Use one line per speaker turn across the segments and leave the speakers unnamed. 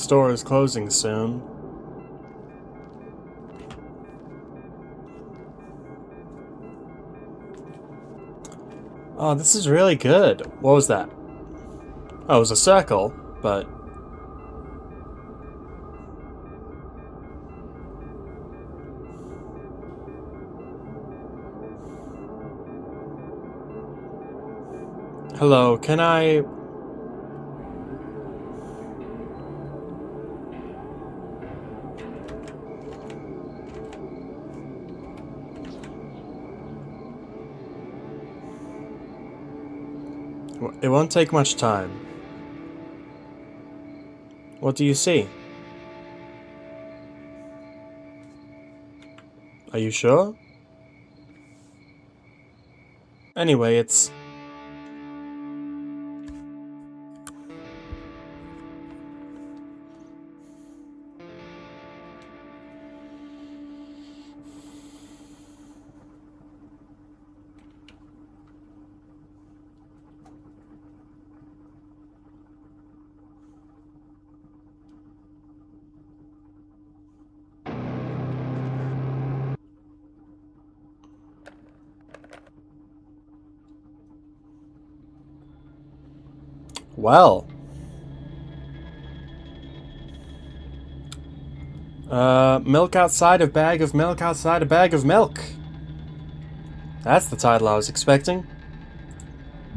Store is closing soon. Oh, this is really good. What was that? Oh, it was a circle, but... Hello, can I... It won't take much time. What do you see? Are you sure? Anyway, it's... Well... milk outside a bag of milk outside a bag of milk. That's the title I was expecting.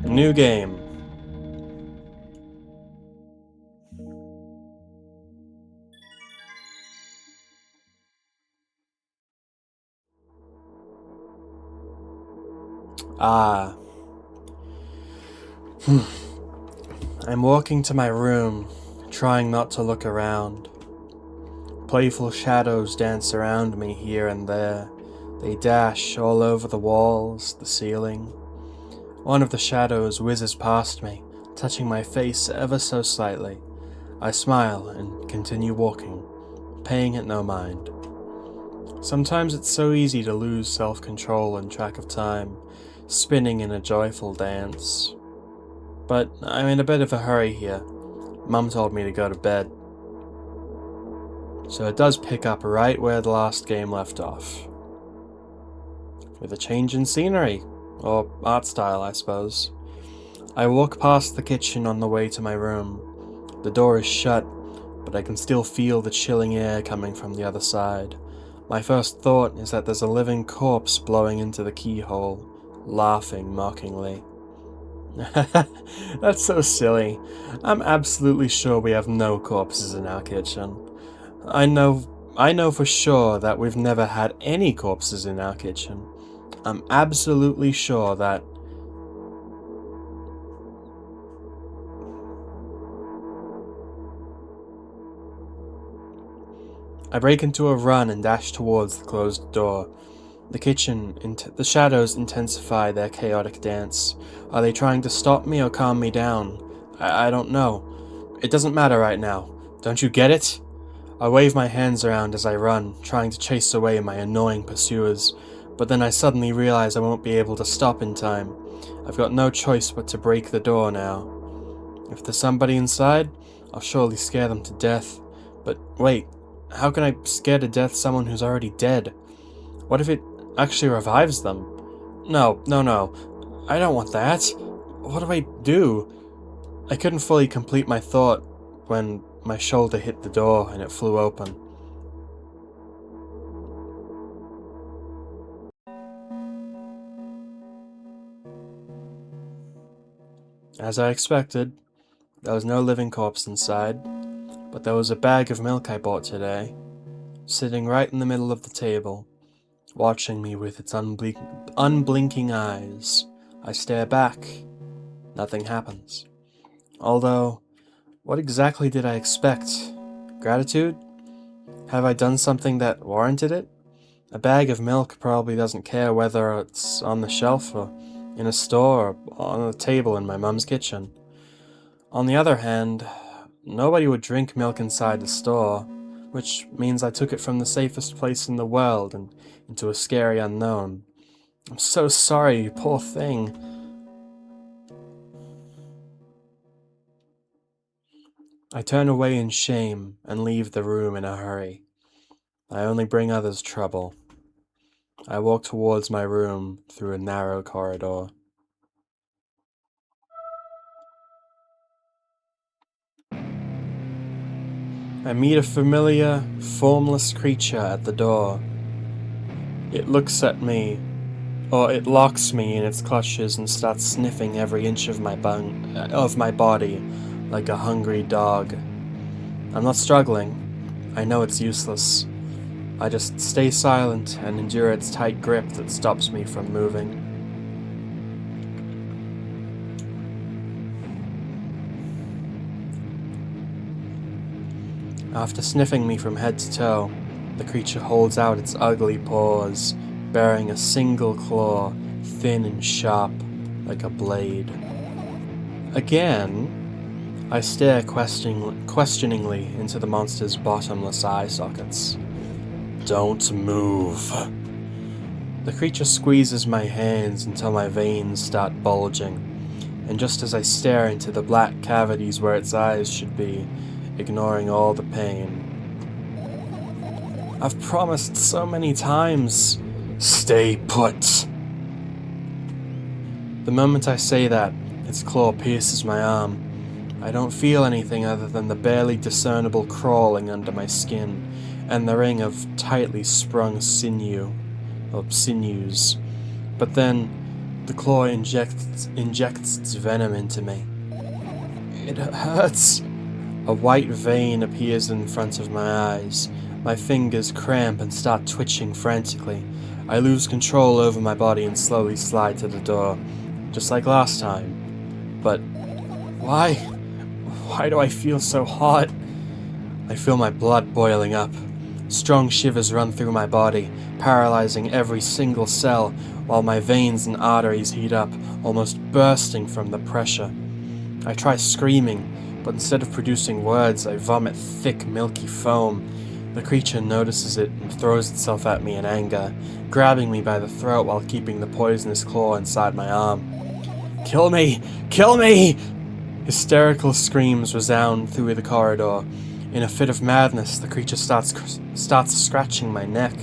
New game. Ah. I'm walking to my room, trying not to look around. Playful shadows dance around me here and there. They dash all over the walls, the ceiling. One of the shadows whizzes past me, touching my face ever so slightly. I smile and continue walking, paying it no mind. Sometimes it's so easy to lose self-control and track of time, spinning in a joyful dance. But I'm in a bit of a hurry here. Mum told me to go to bed. So it does pick up right where the last game left off. With a change in scenery, or art style, I suppose. I walk past the kitchen on the way to my room. The door is shut, but I can still feel the chilling air coming from the other side. My first thought is that there's a living corpse blowing into the keyhole, laughing mockingly. That's so silly. I'm absolutely sure we have no corpses in our kitchen. I know for sure that we've never had any corpses in our kitchen. I'm absolutely sure that... I break into a run and dash towards the closed door. The shadows intensify their chaotic dance. Are they trying to stop me or calm me down? I don't know. It doesn't matter right now. Don't you get it? I wave my hands around as I run, trying to chase away my annoying pursuers, but then I suddenly realize I won't be able to stop in time. I've got no choice but to break the door now. If there's somebody inside, I'll surely scare them to death. But wait, how can I scare to death someone who's already dead? What if it actually revives them? No. I don't want that. What do I do? I couldn't fully complete my thought when my shoulder hit the door and it flew open. As I expected, there was no living corpse inside, but there was a bag of milk I bought today, sitting right in the middle of the table, watching me with its unblinking eyes. I stare back. Nothing happens. Although, what exactly did I expect? Gratitude? Have I done something that warranted it? A bag of milk probably doesn't care whether it's on the shelf or in a store or on a table in my mum's kitchen. On the other hand, nobody would drink milk inside the store, which means I took it from the safest place in the world and into a scary unknown. I'm so sorry, you poor thing. I turn away in shame and leave the room in a hurry. I only bring others trouble. I walk towards my room through a narrow corridor. I meet a familiar, formless creature at the door. It looks at me, or it locks me in its clutches and starts sniffing every inch of my body like a hungry dog. I'm not struggling. I know it's useless. I just stay silent and endure its tight grip that stops me from moving. After sniffing me from head to toe, the creature holds out its ugly paws, bearing a single claw, thin and sharp, like a blade. Again, I stare questioningly into the monster's bottomless eye sockets. Don't move. The creature squeezes my hands until my veins start bulging, and just as I stare into the black cavities where its eyes should be, ignoring all the pain. I've promised so many times, stay put. The moment I say that, its claw pierces my arm. I don't feel anything other than the barely discernible crawling under my skin, and the ring of tightly sprung sinews. But then, the claw injects its venom into me. It hurts. A white vein appears in front of my eyes. My fingers cramp and start twitching frantically. I lose control over my body and slowly slide to the door, just like last time. But why? Why do I feel so hot? I feel my blood boiling up. Strong shivers run through my body, paralyzing every single cell, while my veins and arteries heat up, almost bursting from the pressure. I try screaming, but instead of producing words, I vomit thick, milky foam. The creature notices it and throws itself at me in anger, grabbing me by the throat while keeping the poisonous claw inside my arm. Kill me! Kill me! Hysterical screams resound through the corridor. In a fit of madness, the creature starts scratching my neck.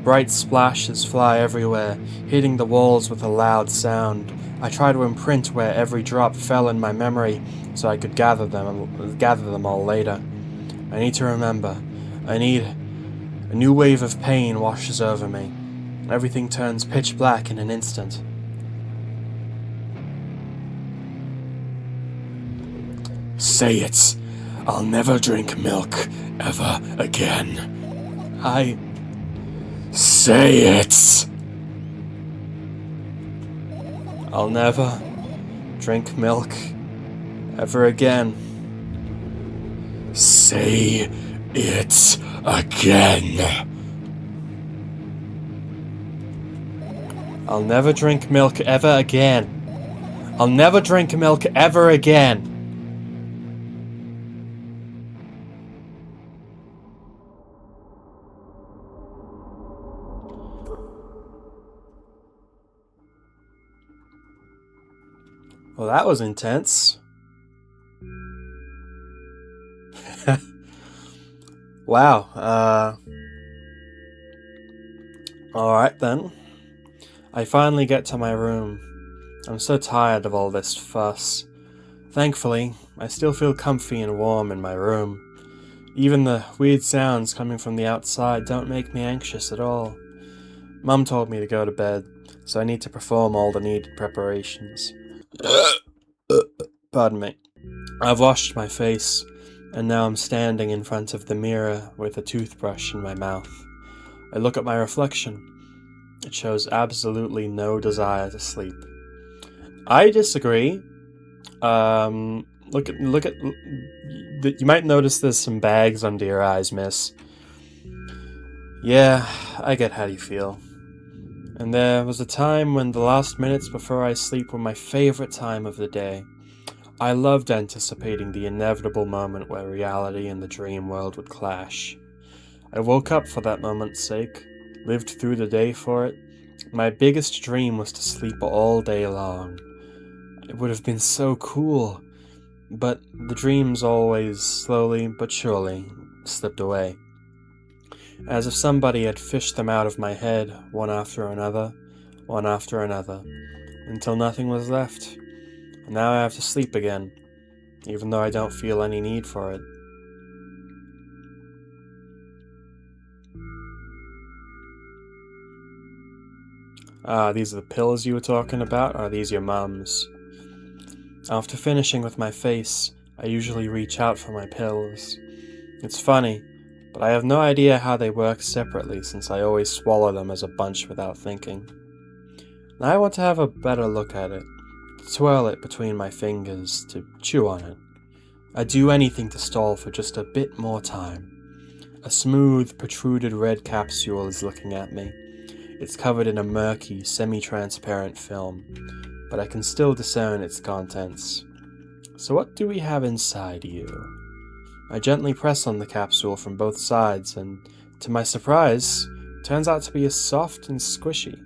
Bright splashes fly everywhere, hitting the walls with a loud sound. I try to imprint where every drop fell in my memory, so I could gather them all later. I need to remember. A new wave of pain washes over me. Everything turns pitch black in an instant. Say it. I'll never drink milk ever again. Say it. I'll never drink milk ever again. Say it again. I'll never drink milk ever again. I'll never drink milk ever again. Well, that was intense. Wow. Alright then. I finally get to my room. I'm so tired of all this fuss. Thankfully, I still feel comfy and warm in my room. Even the weird sounds coming from the outside don't make me anxious at all. Mum told me to go to bed, so I need to perform all the needed preparations. Pardon me. I've washed my face, and now I'm standing in front of the mirror with a toothbrush in my mouth. I look at my reflection. It shows absolutely no desire to sleep. I disagree. You might notice there's some bags under your eyes, miss. Yeah, I get how you feel. And there was a time when the last minutes before I sleep were my favorite time of the day. I loved anticipating the inevitable moment where reality and the dream world would clash. I woke up for that moment's sake, lived through the day for it. My biggest dream was to sleep all day long. It would have been so cool. But the dreams always, slowly but surely, slipped away. As if somebody had fished them out of my head, one after another, until nothing was left. And now I have to sleep again, even though I don't feel any need for it. Ah, these are the pills you were talking about? Or are these your mum's? After finishing with my face, I usually reach out for my pills. It's funny, but I have no idea how they work separately since I always swallow them as a bunch without thinking. Now I want to have a better look at it, to twirl it between my fingers, to chew on it. I'd do anything to stall for just a bit more time. A smooth, protruded red capsule is looking at me. It's covered in a murky, semi-transparent film, but I can still discern its contents. So what do we have inside you? I gently press on the capsule from both sides, and to my surprise, turns out to be soft and squishy.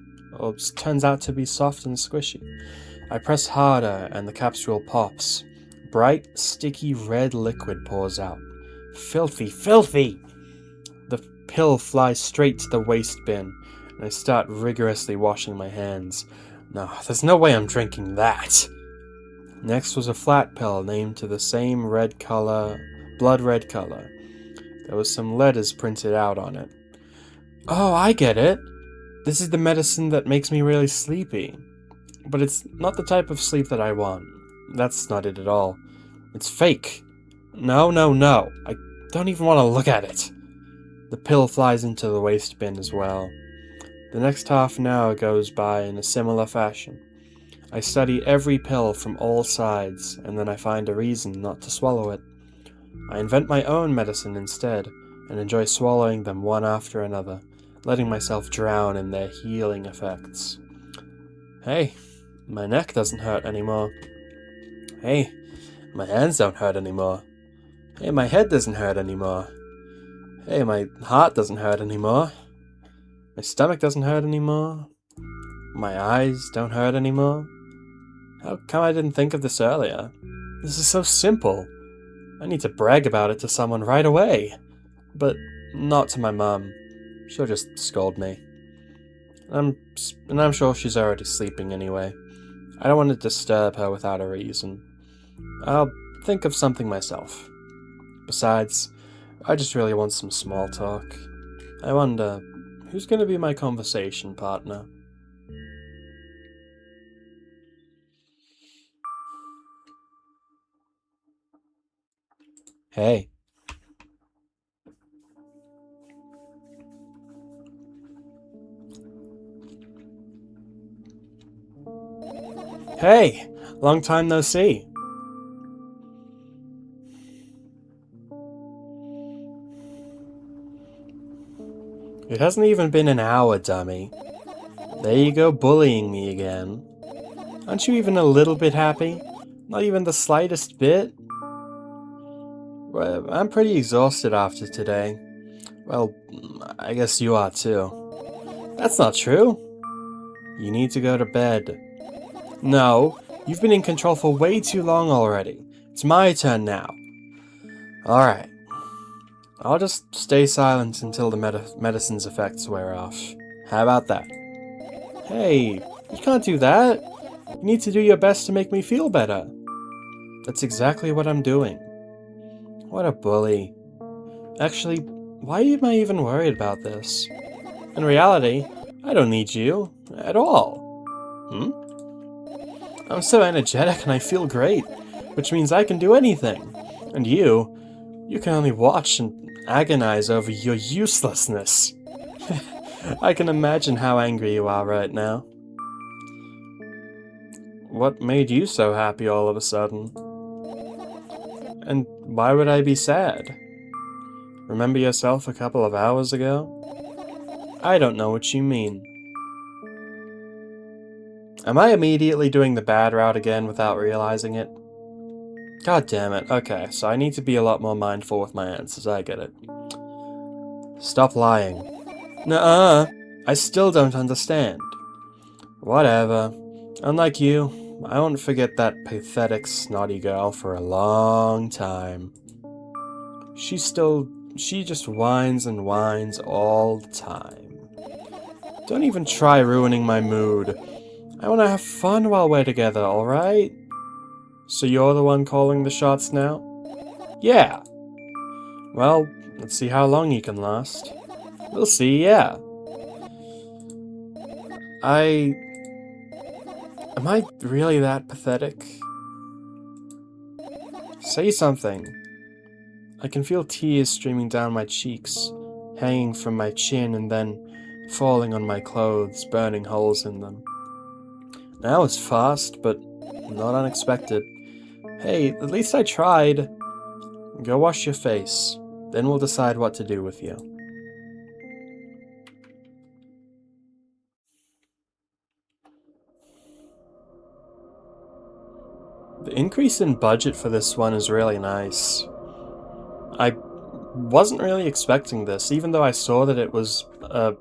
I press harder, and the capsule pops. Bright, sticky red liquid pours out. Filthy, filthy! The pill flies straight to the waste bin, and I start rigorously washing my hands. No, there's no way I'm drinking that! Next was a flat pill named to the same red color, blood red color. There was some letters printed out on it. Oh, I get it! This is the medicine that makes me really sleepy. But it's not the type of sleep that I want. That's not it at all. It's fake. No, no, no. I don't even want to look at it. The pill flies into the waste bin as well. The next half an hour goes by in a similar fashion. I study every pill from all sides, and then I find a reason not to swallow it. I invent my own medicine instead, and enjoy swallowing them one after another, letting myself drown in their healing effects. Hey, my neck doesn't hurt anymore. Hey, my hands don't hurt anymore. Hey, my head doesn't hurt anymore. Hey, my heart doesn't hurt anymore. My stomach doesn't hurt anymore. My eyes don't hurt anymore. How come I didn't think of this earlier? This is so simple. I need to brag about it to someone right away. But not to my mum. She'll just scold me. And I'm sure she's already sleeping anyway. I don't want to disturb her without a reason. I'll think of something myself. Besides, I just really want some small talk. I wonder, who's going to be my conversation partner? Hey. Hey! Long time no see. It hasn't even been an hour, dummy. There you go, bullying me again. Aren't you even a little bit happy? Not even the slightest bit? Well, I'm pretty exhausted after today. Well, I guess you are too. That's not true. You need to go to bed. No, you've been in control for way too long already. It's my turn now. Alright. I'll just stay silent until the medicine's effects wear off. How about that? Hey, you can't do that. You need to do your best to make me feel better. That's exactly what I'm doing. What a bully. Actually, why am I even worried about this? In reality, I don't need you at all. I'm so energetic and I feel great, which means I can do anything. And you can only watch and agonize over your uselessness. I can imagine how angry you are right now. What made you so happy all of a sudden? And why would I be sad? Remember yourself a couple of hours ago? I don't know what you mean. Am I immediately doing the bad route again without realizing it? God damn it. Okay, so I need to be a lot more mindful with my answers, I get it. Stop lying. Nuh-uh. I still don't understand. Whatever. Unlike you, I won't forget that pathetic, snotty girl for a long time. She just whines and whines all the time. Don't even try ruining my mood. I want to have fun while we're together, alright? So you're the one calling the shots now? Yeah. Well, let's see how long you can last. We'll see, yeah. Am I really that pathetic? Say something. I can feel tears streaming down my cheeks, hanging from my chin and then falling on my clothes, burning holes in them. Now it's fast, but not unexpected. Hey, at least I tried. Go wash your face, then we'll decide what to do with you. The increase in budget for this one is really nice. I wasn't really expecting this, even though I saw that it was a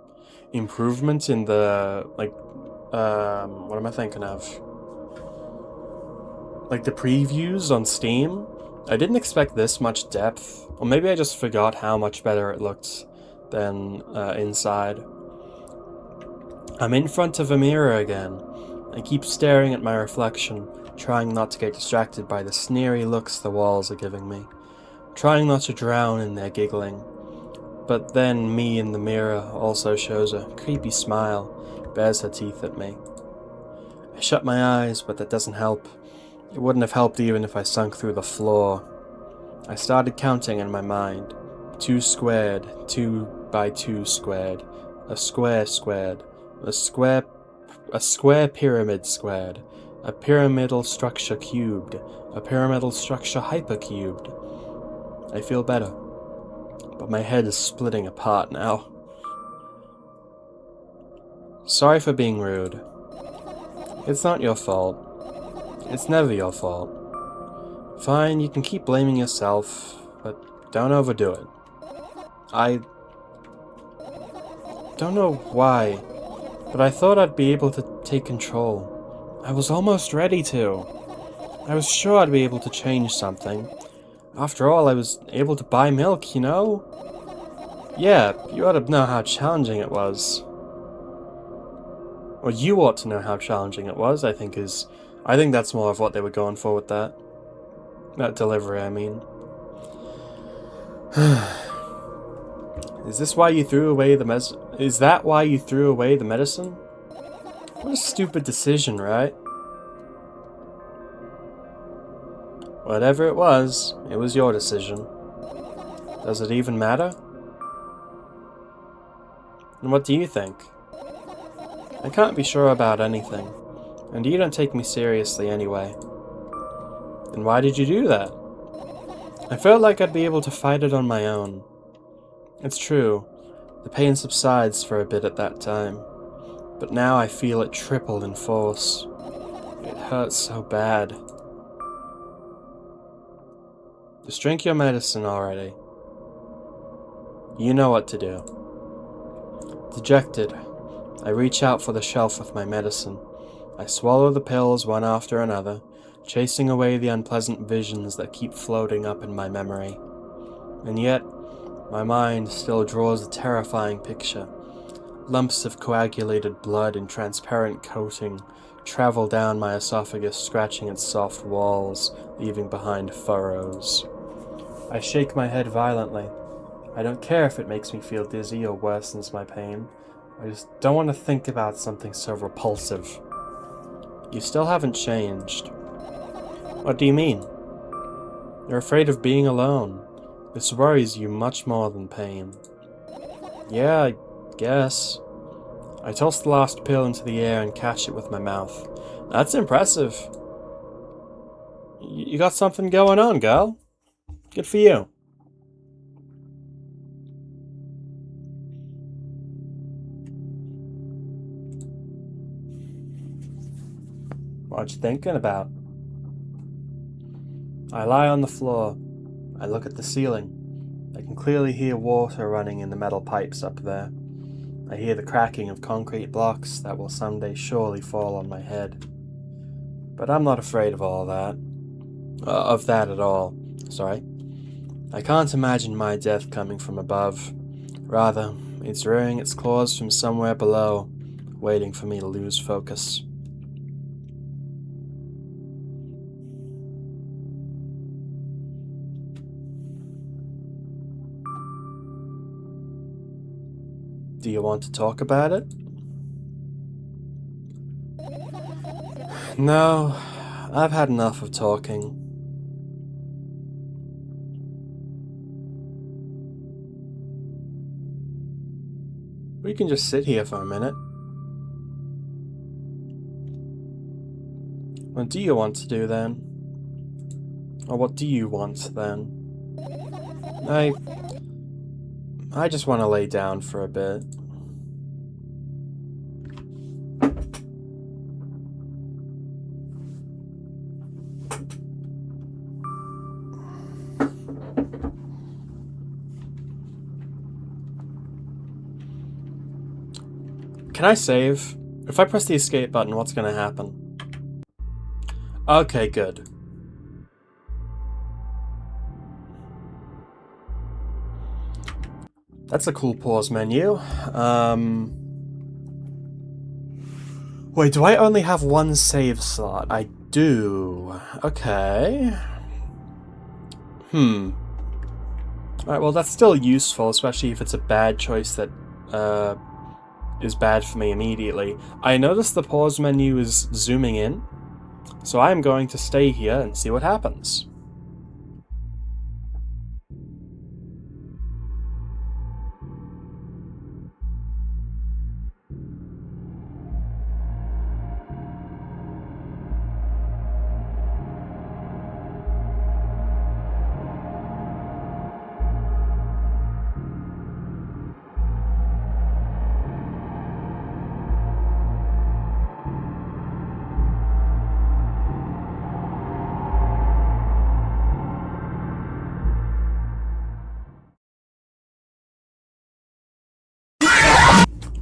improvement in the, what am I thinking of? Like the previews on Steam. I didn't expect this much depth, or maybe I just forgot how much better it looked than inside. I'm in front of a mirror again. I keep staring at my reflection, trying not to get distracted by the sneery looks the walls are giving me, trying not to drown in their giggling. But then me in the mirror also shows a creepy smile, bares her teeth at me. I shut my eyes, but that doesn't help. It wouldn't have helped even if I sunk through the floor. I started counting in my mind. 2 squared, 2 by 2 squared, a square squared, a square pyramid squared, a pyramidal structure cubed, a pyramidal structure hypercubed. I feel better, but my head is splitting apart now. Sorry for being rude. It's not your fault. It's never your fault. Fine, you can keep blaming yourself, but don't overdo it. I don't know why, but I thought I'd be able to take control. I was almost ready to. I was sure I'd be able to change something. After all, I was able to buy milk, you know? Yeah, you ought to know how challenging it was. Or you ought to know how challenging it was, I think that's more of what they were going for with that. That delivery, I mean. Is that why you threw away the medicine? What a stupid decision, right? Whatever it was your decision. Does it even matter? And what do you think? I can't be sure about anything, and you don't take me seriously anyway. Then why did you do that? I felt like I'd be able to fight it on my own. It's true, the pain subsides for a bit at that time, but now I feel it tripled in force. It hurts so bad. Just drink your medicine already. You know what to do. Dejected, I reach out for the shelf with my medicine. I swallow the pills one after another, chasing away the unpleasant visions that keep floating up in my memory. And yet, my mind still draws a terrifying picture. Lumps of coagulated blood in transparent coating travel down my esophagus, scratching its soft walls, leaving behind furrows. I shake my head violently. I don't care if it makes me feel dizzy or worsens my pain. I just don't want to think about something so repulsive. You still haven't changed. What do you mean? You're afraid of being alone. This worries you much more than pain. Yeah, I guess. I toss the last pill into the air and catch it with my mouth. That's impressive. You got something going on, girl. Good for you. What you thinking about? I lie on the floor. I look at the ceiling. I can clearly hear water running in the metal pipes up there. I hear the cracking of concrete blocks that will someday surely fall on my head. But I'm not afraid of all that. Of that at all. Sorry. I can't imagine my death coming from above. Rather, it's rearing its claws from somewhere below, waiting for me to lose focus. Do you want to talk about it? No, I've had enough of talking. We can just sit here for a minute. What do you want to do then? Or what do you want then? I just want to lay down for a bit. Can I save? If I press the escape button, what's going to happen? Okay, good. That's a cool pause menu. Wait, do I only have one save slot? I do. Okay. Alright, well that's still useful, especially if it's a bad choice that, is bad for me immediately. I noticed the pause menu is zooming in, so I am going to stay here and see what happens.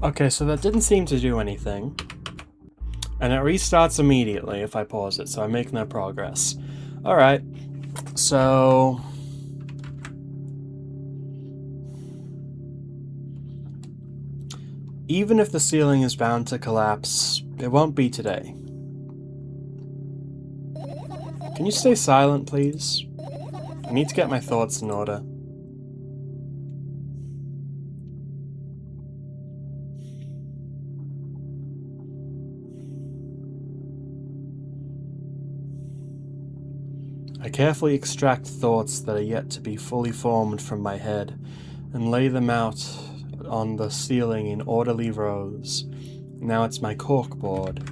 Okay, so that didn't seem to do anything. And it restarts immediately if I pause it, so I make no progress. Alright, so... even if the ceiling is bound to collapse, it won't be today. Can you stay silent, please? I need to get my thoughts in order. I carefully extract thoughts that are yet to be fully formed from my head, and lay them out on the ceiling in orderly rows. Now it's my corkboard.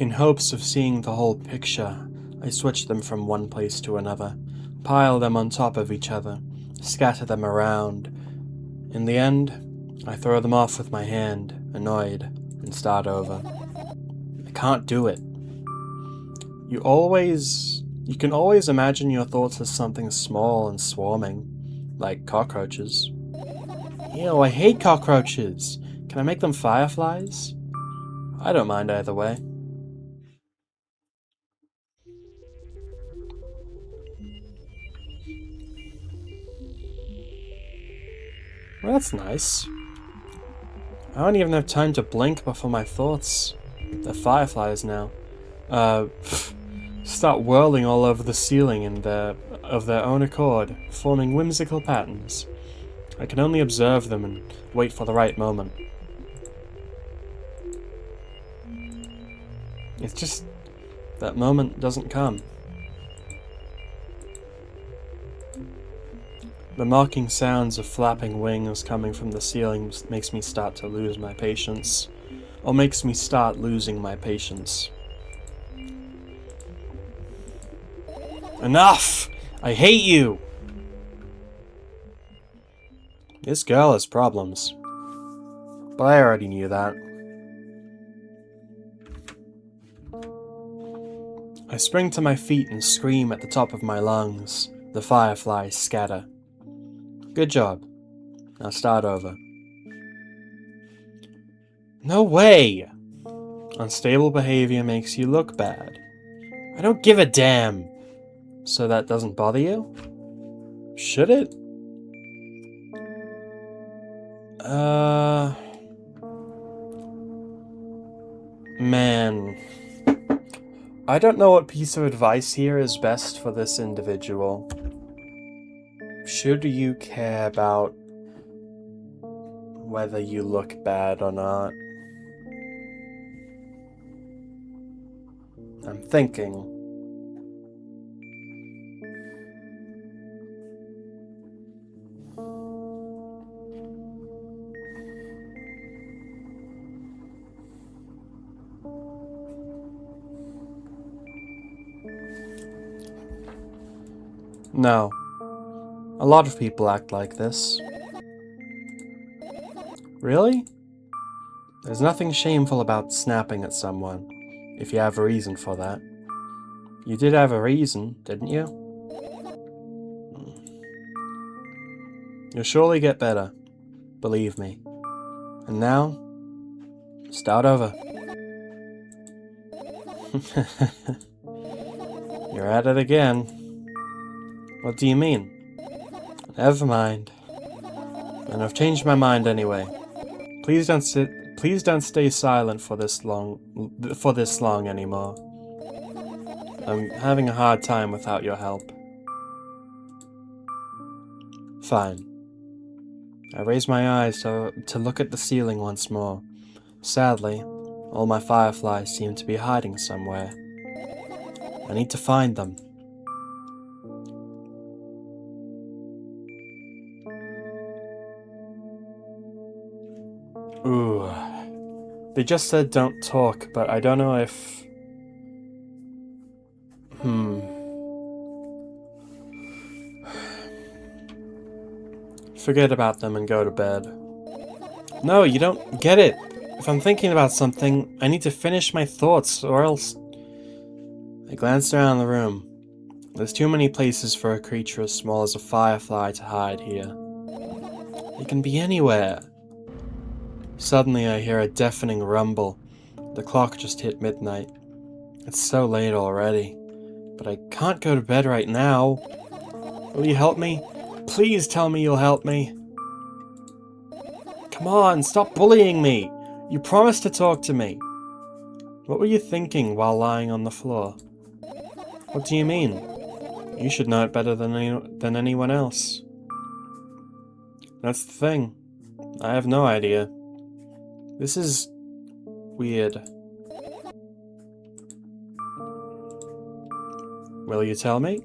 In hopes of seeing the whole picture, I switch them from one place to another, pile them on top of each other, scatter them around. In the end, I throw them off with my hand, annoyed, and start over. I can't do it. You can always imagine your thoughts as something small and swarming, like cockroaches. Ew, I hate cockroaches! Can I make them fireflies? I don't mind either way. Well, that's nice. I don't even have time to blink before my thoughts, they're fireflies now, start whirling all over the ceiling of their own accord, forming whimsical patterns. I can only observe them and wait for the right moment. It's just that moment doesn't come. The mocking sounds of flapping wings coming from the ceiling makes me start to lose my patience. Or makes me start losing my patience. Enough! I hate you! This girl has problems. But I already knew that. I spring to my feet and scream at the top of my lungs. The fireflies scatter. Good job. Now start over. No way! Unstable behavior makes you look bad. I don't give a damn! So that doesn't bother you? Should it? Man. I don't know what piece of advice here is best for this individual. Should you care about whether you look bad or not? I'm thinking. No. A lot of people act like this. Really? There's nothing shameful about snapping at someone, if you have a reason for that. You did have a reason, didn't you? You'll surely get better, believe me. And now, start over. You're at it again. What do you mean? Never mind. And I've changed my mind anyway. Please don't stay silent for this long anymore. I'm having a hard time without your help. Fine. I raise my eyes to look at the ceiling once more. Sadly, all my fireflies seem to be hiding somewhere. I need to find them. Ooh. They just said don't talk, but I don't know if... Forget about them and go to bed. No, you don't get it. If I'm thinking about something, I need to finish my thoughts, or else... I glanced around the room. There's too many places for a creature as small as a firefly to hide here. It can be anywhere. Suddenly I hear a deafening rumble. The clock just hit midnight. It's so late already. But I can't go to bed right now. Will you help me? Please tell me you'll help me. Come on, stop bullying me! You promised to talk to me. What were you thinking while lying on the floor? What do you mean? You should know it better than anyone else. That's the thing. I have no idea. This is... weird. Will you tell me?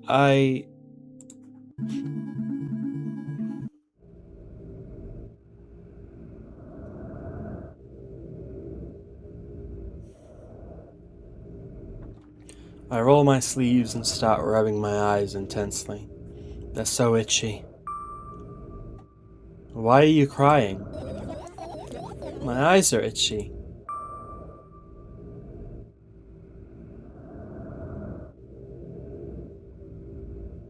I roll my sleeves and start rubbing my eyes intensely. They're so itchy. Why are you crying? My eyes are itchy.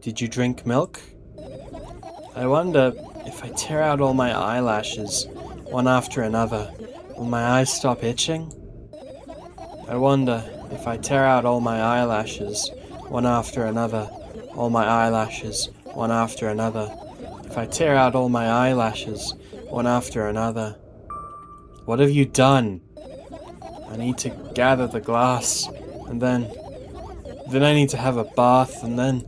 Did you drink milk? I wonder if I tear out all my eyelashes, one after another, will my eyes stop itching? I wonder if I tear out all my eyelashes, one after another, all my eyelashes, one after another. If I tear out all my eyelashes, one after another. What have you done? I need to gather the glass, and then I need to have a bath, and then...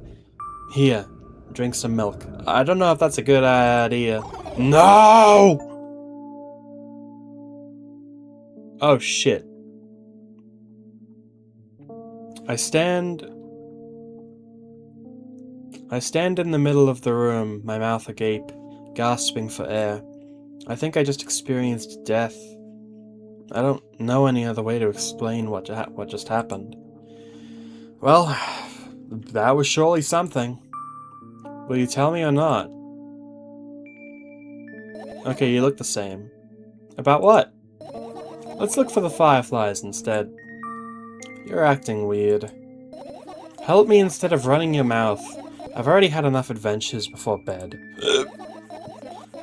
Here, drink some milk. I don't know if that's a good idea. No! Oh shit. I stand in the middle of the room, my mouth agape, gasping for air. I think I just experienced death. I don't know any other way to explain what just happened. Well, that was surely something. Will you tell me or not? Okay, you look the same. About what? Let's look for the fireflies instead. You're acting weird. Help me instead of running your mouth. I've already had enough adventures before bed.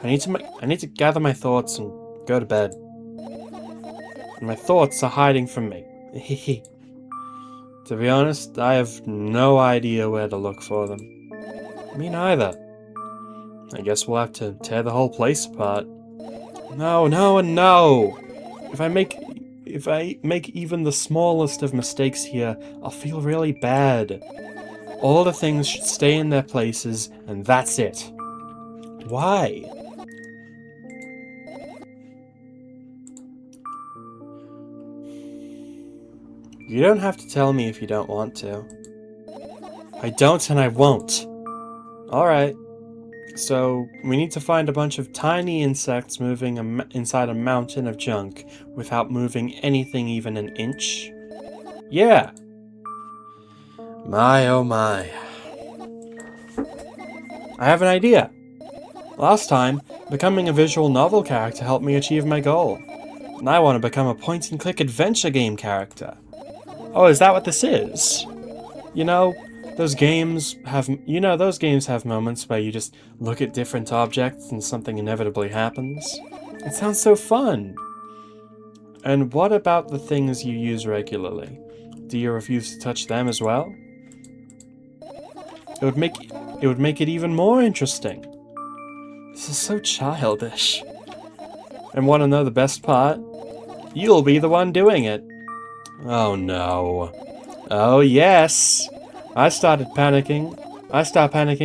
I need to gather my thoughts and go to bed. and my thoughts are hiding from me. To be honest, I have no idea where to look for them. Me neither. I guess we'll have to tear the whole place apart. No, no, and no! If I make even the smallest of mistakes here, I'll feel really bad. All the things should stay in their places, and that's it. Why? You don't have to tell me if you don't want to. I don't and I won't. Alright. So, we need to find a bunch of tiny insects moving inside a mountain of junk without moving anything even an inch? Yeah! My oh my. I have an idea! Last time, becoming a visual novel character helped me achieve my goal. And I want to become a point-and-click adventure game character. Oh, is that what this is? You know, those games have moments where you just look at different objects and something inevitably happens. It sounds so fun! And what about the things you use regularly? Do you refuse to touch them as well? It would make it even more interesting. This is so childish. And want to know the best part? You'll be the one doing it. Oh no. Oh yes! I start panicking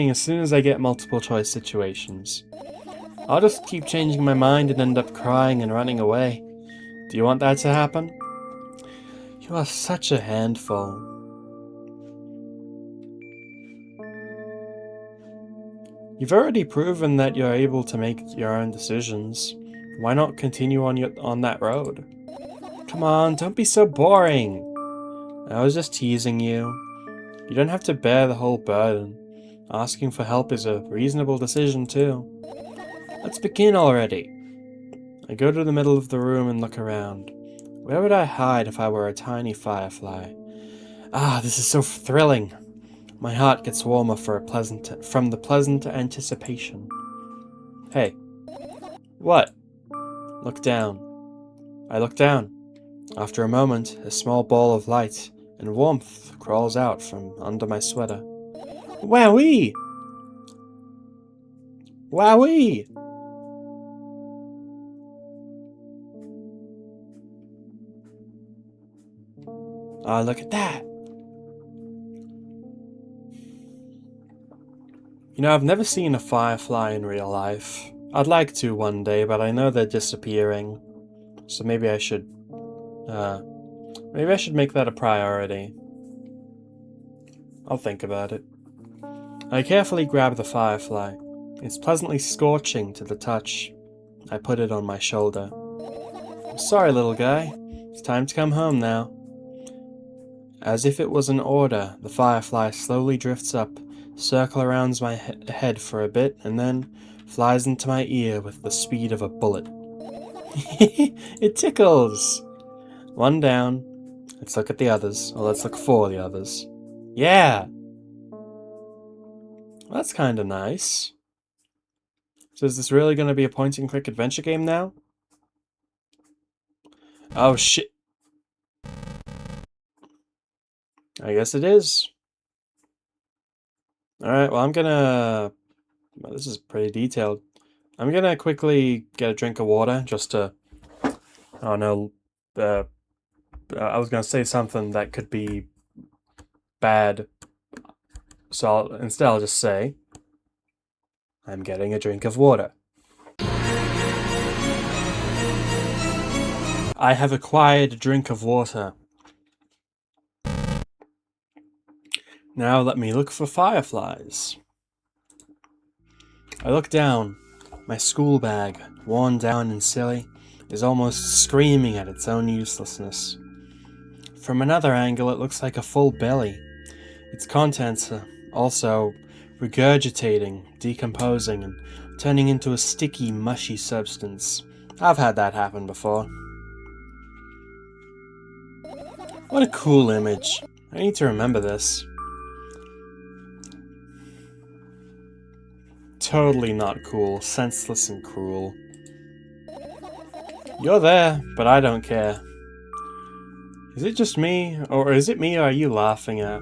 as soon as I get multiple choice situations. I'll just keep changing my mind and end up crying and running away. Do you want that to happen? You are such a handful. You've already proven that you're able to make your own decisions. Why not continue on that road? Come on, don't be so boring. I was just teasing you. You don't have to bear the whole burden. Asking for help is a reasonable decision too. Let's begin already. I go to the middle of the room and look around. Where would I hide if I were a tiny firefly? Ah, this is so thrilling. My heart gets warmer from the pleasant anticipation. Hey. What? Look down. I look down. After a moment, a small ball of light and warmth crawls out from under my sweater. Wowee! Wowee! Ah, look at that! You know, I've never seen a firefly in real life. I'd like to one day, but I know they're disappearing. So maybe I should make that a priority. I'll think about it. I carefully grab the firefly. It's pleasantly scorching to the touch. I put it on my shoulder. I'm sorry, little guy. It's time to come home now. As if it was an order, the firefly slowly drifts up, circles around my head for a bit, and then flies into my ear with the speed of a bullet. It tickles! One down. Let's look at the others, or let's look for the others. Yeah! That's kinda nice. So is this really gonna be a point-and-click adventure game now? Oh shit. I guess it is. Alright, well I'm gonna... Well, this is pretty detailed. I'm gonna quickly get a drink of water, just to... Oh no, I was gonna say something that could be bad. So instead I'll just say, I'm getting a drink of water. I have acquired a drink of water. Now let me look for fireflies. I look down. My school bag, worn down and silly, is almost screaming at its own uselessness. From another angle, it looks like a full belly. Its contents are also regurgitating, decomposing, and turning into a sticky, mushy substance. I've had that happen before. What a cool image. I need to remember this. Totally not cool, senseless and cruel. You're there, but I don't care. Is it just me? Or is it me or are you laughing at?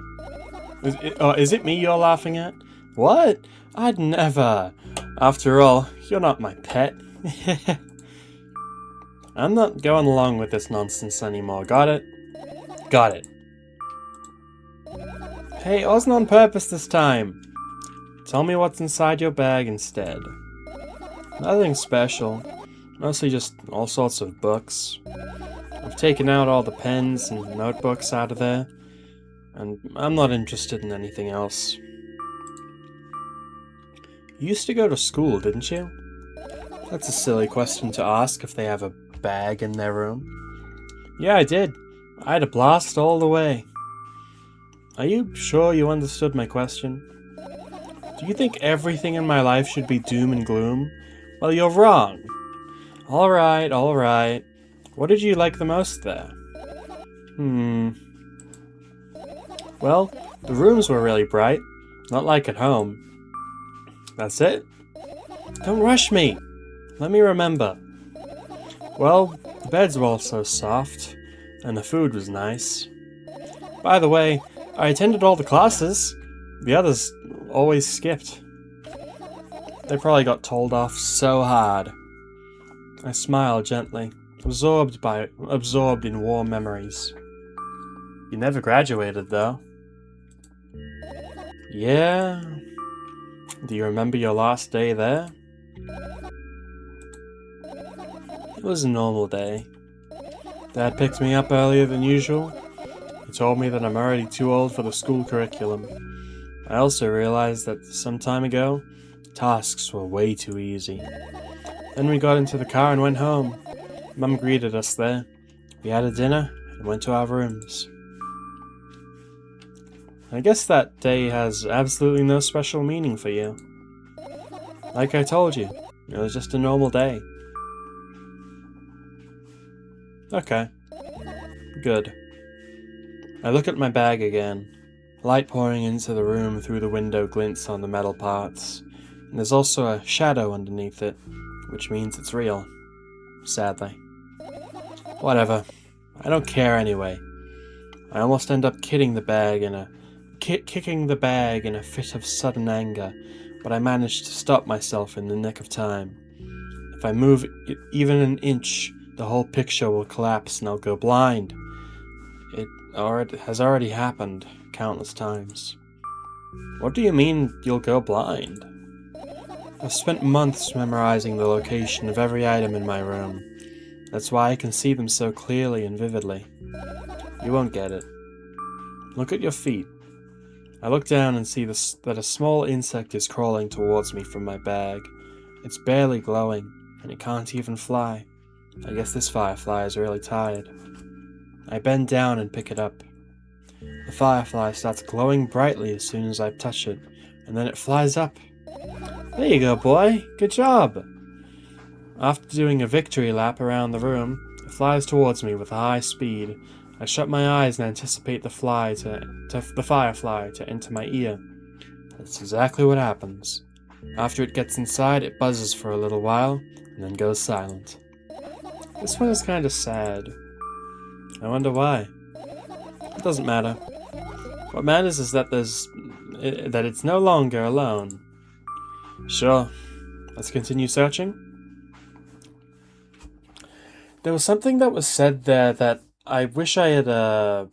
Is it me you're laughing at? What? I'd never. After all, you're not my pet. I'm not going along with this nonsense anymore, got it? Got it. Hey, it wasn't on purpose this time. Tell me what's inside your bag instead. Nothing special. Mostly just all sorts of books. I've taken out all the pens and notebooks out of there, and I'm not interested in anything else. You used to go to school, didn't you? That's a silly question to ask if they have a bag in their room. Yeah, I did. I had a blast all the way. Are you sure you understood my question? Do you think everything in my life should be doom and gloom? Well, you're wrong. Alright, alright. What did you like the most there? Well, the rooms were really bright. Not like at home. That's it? Don't rush me! Let me remember. Well, the beds were all so soft, and the food was nice. By the way, I attended all the classes. The others always skipped. They probably got told off so hard. I smiled gently, absorbed in warm memories. You never graduated, though. Yeah? Do you remember your last day there? It was a normal day. Dad picked me up earlier than usual. He told me that I'm already too old for the school curriculum. I also realized that some time ago, tasks were way too easy. Then we got into the car and went home. Mum greeted us there. We had a dinner and went to our rooms. I guess that day has absolutely no special meaning for you. Like I told you, it was just a normal day. Okay. Good. I look at my bag again. Light pouring into the room through the window glints on the metal parts. And there's also a shadow underneath it, which means it's real. Sadly. Whatever. I don't care anyway. I almost end up kicking the bag in a fit of sudden anger, but I managed to stop myself in the nick of time. If I move even an inch, the whole picture will collapse and I'll go blind. It has already happened countless times. What do you mean you'll go blind? I've spent months memorizing the location of every item in my room. That's why I can see them so clearly and vividly. You won't get it. Look at your feet. I look down and see that a small insect is crawling towards me from my bag. It's barely glowing, and it can't even fly. I guess this firefly is really tired. I bend down and pick it up. The firefly starts glowing brightly as soon as I touch it, and then it flies up. There you go, boy. Good job. After doing a victory lap around the room, it flies towards me with a high speed. I shut my eyes and anticipate the firefly to enter my ear. That's exactly what happens. After it gets inside, it buzzes for a little while, and then goes silent. This one is kind of sad. I wonder why. It doesn't matter. What matters is that it's no longer alone. Sure. Let's continue searching. There was something that was said there that I wish I had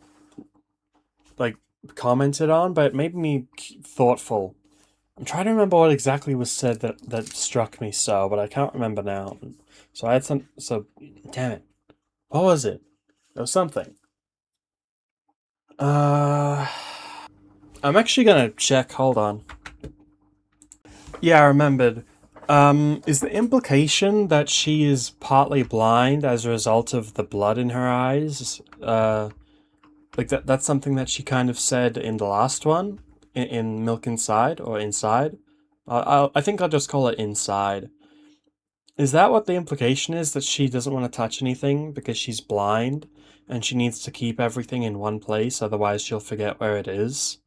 commented on, but it made me thoughtful. I'm trying to remember what exactly was said that struck me so, but I can't remember now. So I had damn it. What was it? There was something. I'm actually gonna check, hold on. Yeah, I remembered. Is the implication that she is partly blind as a result of the blood in her eyes? That's something that she kind of said in the last one? In Milk Inside, or Inside? I think I'll just call it Inside. Is that what the implication is? That she doesn't want to touch anything because she's blind, and she needs to keep everything in one place, otherwise she'll forget where it is?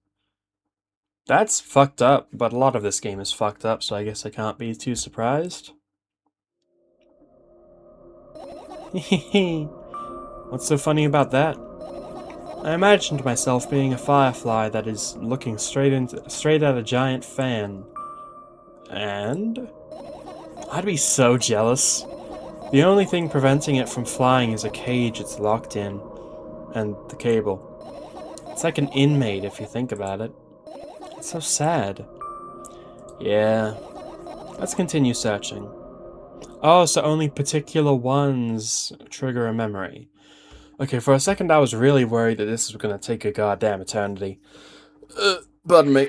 That's fucked up, but a lot of this game is fucked up, so I guess I can't be too surprised. What's so funny about that? I imagined myself being a firefly that is looking straight at a giant fan. And I'd be so jealous. The only thing preventing it from flying is a cage it's locked in, and the cable. It's like an inmate if you think about it. It's so sad. Yeah. Let's continue searching. Oh, so only particular ones trigger a memory. Okay, for a second I was really worried that this was gonna take a goddamn eternity. Pardon me.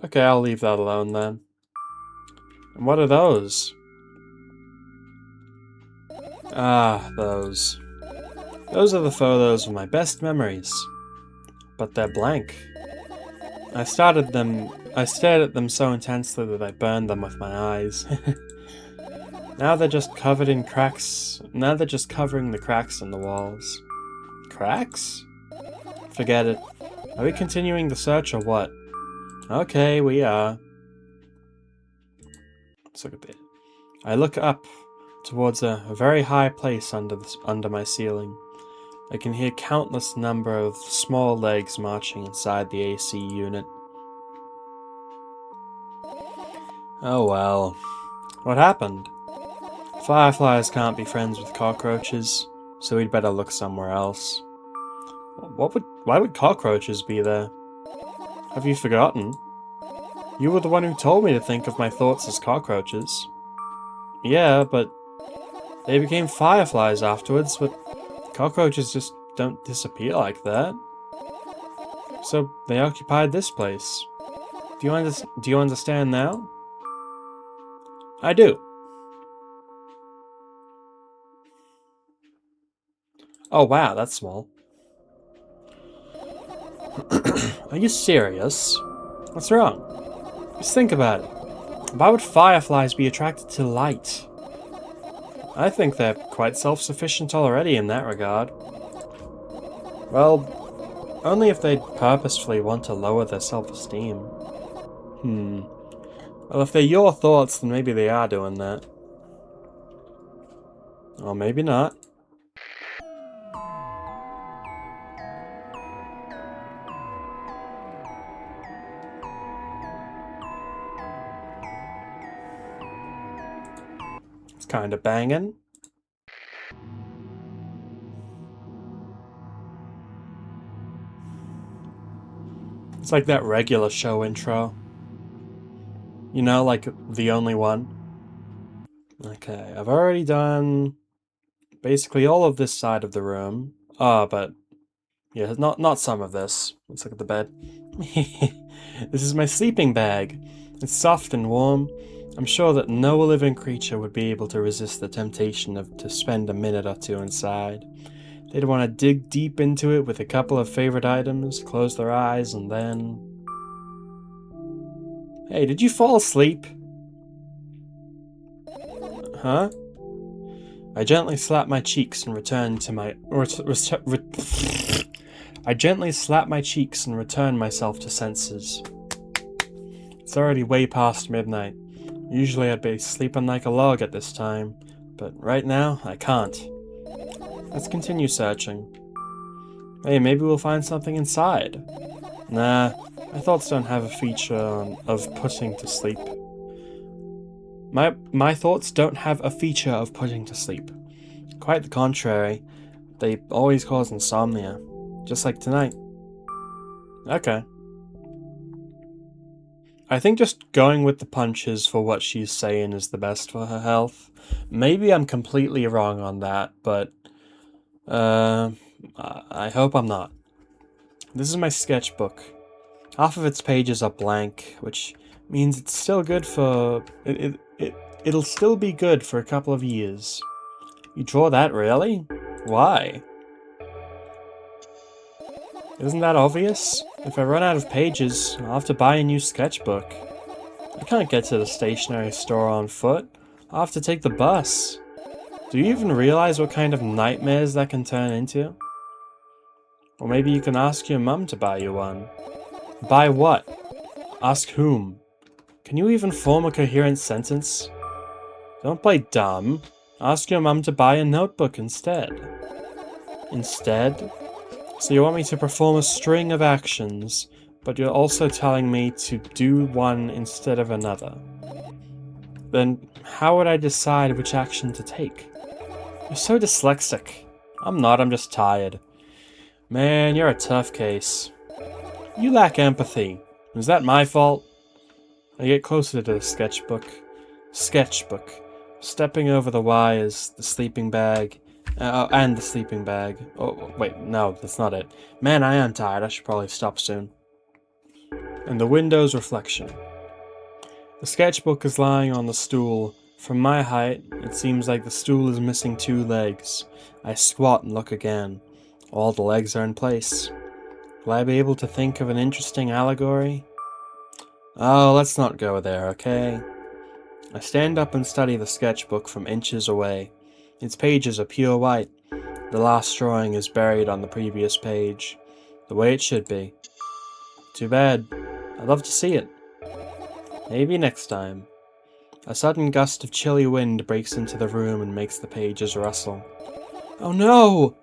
Okay, I'll leave that alone then. And what are those? Ah, those. Those are the photos of my best memories. But they're blank. I stared at them so intensely that I burned them with my eyes. Now they're just covered in cracks. Now they're just covering the cracks in the walls. Cracks? Forget it. Are we continuing the search or what? Okay, we are. Let's look at it. I look up towards a very high place under my ceiling. I can hear countless number of small legs marching inside the AC unit. Oh well. What happened? Fireflies can't be friends with cockroaches, so we'd better look somewhere else. Why would cockroaches be there? Have you forgotten? You were the one who told me to think of my thoughts as cockroaches. Yeah, but they became fireflies afterwards, but cockroaches just don't disappear like that. So they occupied this place. Do you understand now? I do. Oh wow, that's small. Are you serious? What's wrong? Just think about it. Why would fireflies be attracted to light? I think they're quite self-sufficient already in that regard. Well, only if they purposefully want to lower their self-esteem. Well, if they're your thoughts, then maybe they are doing that. Or maybe not. It's kind of banging. It's like that regular show intro. You know, like the only one. Okay, I've already done basically all of this side of the room. But yeah, not some of this. Let's look at the bed. This is my sleeping bag. It's soft and warm. I'm sure that no living creature would be able to resist the temptation to spend a minute or two inside. They'd want to dig deep into it with a couple of favorite items, close their eyes, and then... Hey, did you fall asleep? Huh? I gently slap my cheeks and return to my... I gently slap my cheeks and return myself to senses. It's already way past midnight. Usually I'd be sleeping like a log at this time, but right now I can't. Let's continue searching. Hey, maybe we'll find something inside. Nah, my thoughts don't have a feature of putting to sleep. My thoughts don't have a feature of putting to sleep. Quite the contrary, they always cause insomnia, just like tonight. Okay. I think just going with the punches for what she's saying is the best for her health. Maybe I'm completely wrong on that, but I hope I'm not. This is my sketchbook. Half of its pages are blank, which means it's still good for... It'll still be good for a couple of years. You draw that, really? Why? Isn't that obvious? If I run out of pages, I'll have to buy a new sketchbook. I can't get to the stationery store on foot. I'll have to take the bus. Do you even realize what kind of nightmares that can turn into? Or maybe you can ask your mum to buy you one. Buy what? Ask whom? Can you even form a coherent sentence? Don't play dumb. Ask your mum to buy a notebook instead. Instead? So you want me to perform a string of actions, but you're also telling me to do one instead of another. Then how would I decide which action to take? You're so dyslexic. I'm not, I'm just tired. Man, you're a tough case. You lack empathy. Is that my fault? I get closer to the sketchbook. Stepping over the wires, the sleeping bag, and the sleeping bag. Oh, wait, no, that's not it. Man, I am tired. I should probably stop soon. And the window's reflection. The sketchbook is lying on the stool. From my height, it seems like the stool is missing 2 legs. I squat and look again. All the legs are in place. Will I be able to think of an interesting allegory? Oh, let's not go there, okay? I stand up and study the sketchbook from inches away. Its pages are pure white. The last drawing is buried on the previous page. The way it should be. Too bad. I'd love to see it. Maybe next time. A sudden gust of chilly wind breaks into the room and makes the pages rustle. Oh no!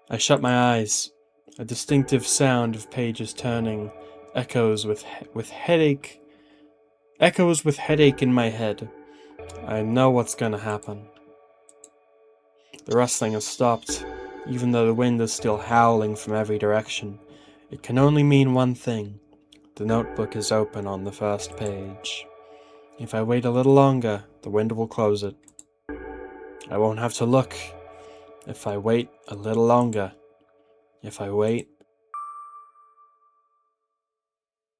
I shut my eyes. A distinctive sound of pages turning echoes with headache in my head. I know what's gonna happen. The rustling has stopped, even though the wind is still howling from every direction. It can only mean one thing. The notebook is open on the first page. If I wait a little longer, the wind will close it. I won't have to look. If I wait a little longer. If I wait...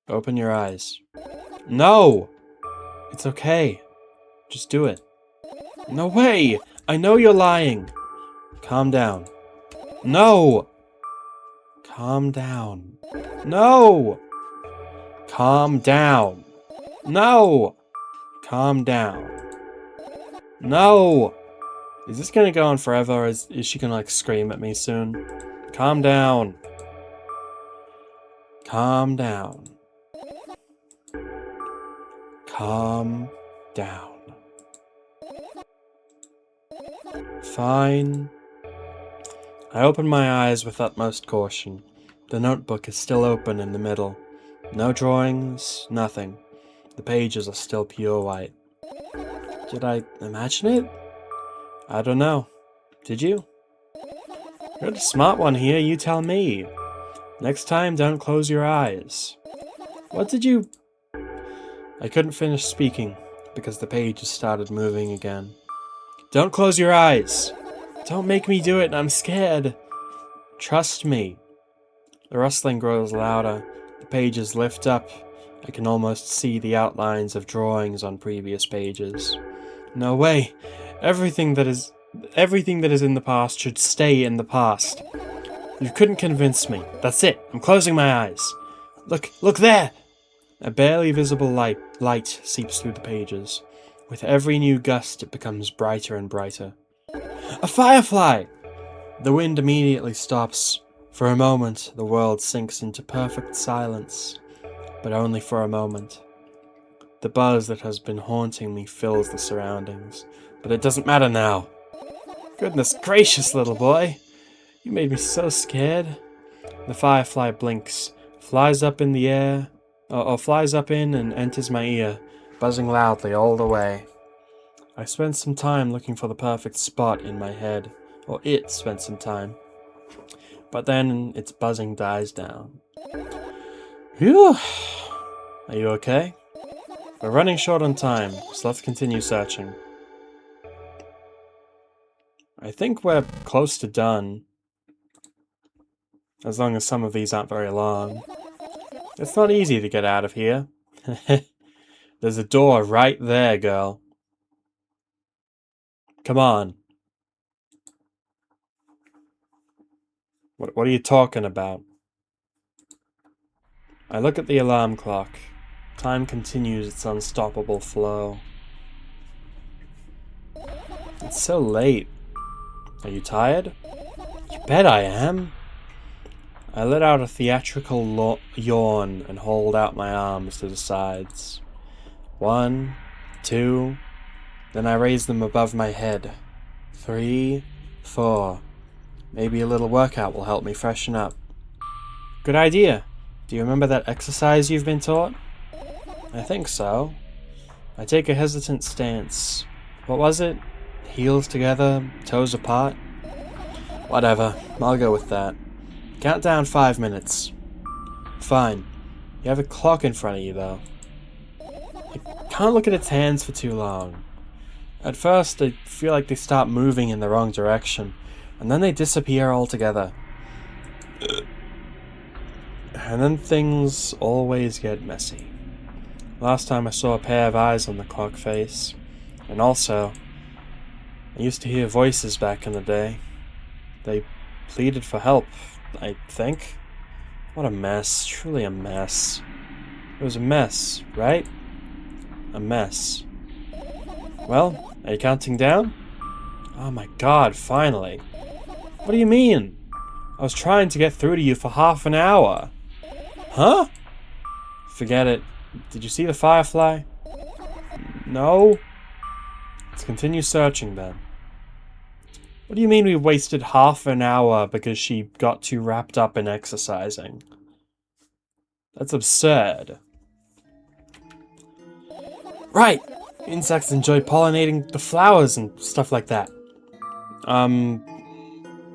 Open your eyes. No! It's okay. Just do it. No way! I know you're lying. Calm down. No! Calm down. No! Calm down. No! Calm down. No! Is this gonna go on forever, or is she gonna, like, scream at me soon? Calm down. Calm down. Calm down. Fine. I open my eyes with utmost caution. The notebook is still open in the middle. No drawings, nothing. The pages are still pure white. Did I imagine it? I don't know. Did you? You're the smart one here, you tell me. Next time, don't close your eyes. What did you... I couldn't finish speaking, because the pages started moving again. Don't close your eyes! Don't make me do it, I'm scared! Trust me. The rustling grows louder. The pages lift up. I can almost see the outlines of drawings on previous pages. No way! Everything that is in the past should stay in the past. You couldn't convince me. That's it. I'm closing my eyes. Look there! A barely visible light seeps through the pages. With every new gust, it becomes brighter and brighter. A firefly! The wind immediately stops. For a moment, the world sinks into perfect silence. But only for a moment. The buzz that has been haunting me fills the surroundings. But it doesn't matter now. Goodness gracious, little boy. You made me so scared. The firefly blinks, flies up in the air, flies up in and enters my ear, buzzing loudly all the way. I spent some time looking for the perfect spot in my head, or it spent some time. But then its buzzing dies down. Phew! Are you okay? We're running short on time, so let's continue searching. I think we're close to done. As long as some of these aren't very long. It's not easy to get out of here. There's a door right there, girl. Come on. What are you talking about? I look at the alarm clock. Time continues its unstoppable flow. It's so late. Are you tired? You bet I am. I let out a theatrical yawn and hold out my arms to the sides. 1, 2, then I raise them above my head. 3, 4. Maybe a little workout will help me freshen up. Good idea. Do you remember that exercise you've been taught? I think so. I take a hesitant stance. What was it? Heels together, toes apart? Whatever, I'll go with that. Count down 5 minutes. Fine. You have a clock in front of you, though. I can't look at its hands for too long. At first, I feel like they start moving in the wrong direction, and then they disappear altogether. And then things always get messy. Last time I saw a pair of eyes on the clock face. And also, I used to hear voices back in the day. They pleaded for help, I think. What a mess. Truly a mess. It was a mess, right? A mess. Well, are you counting down? Oh my god, finally. What do you mean? I was trying to get through to you for half an hour. Huh? Forget it. Did you see the firefly? No? Let's continue searching then. What do you mean we wasted half an hour because she got too wrapped up in exercising? That's absurd. Right! Insects enjoy pollinating the flowers and stuff like that.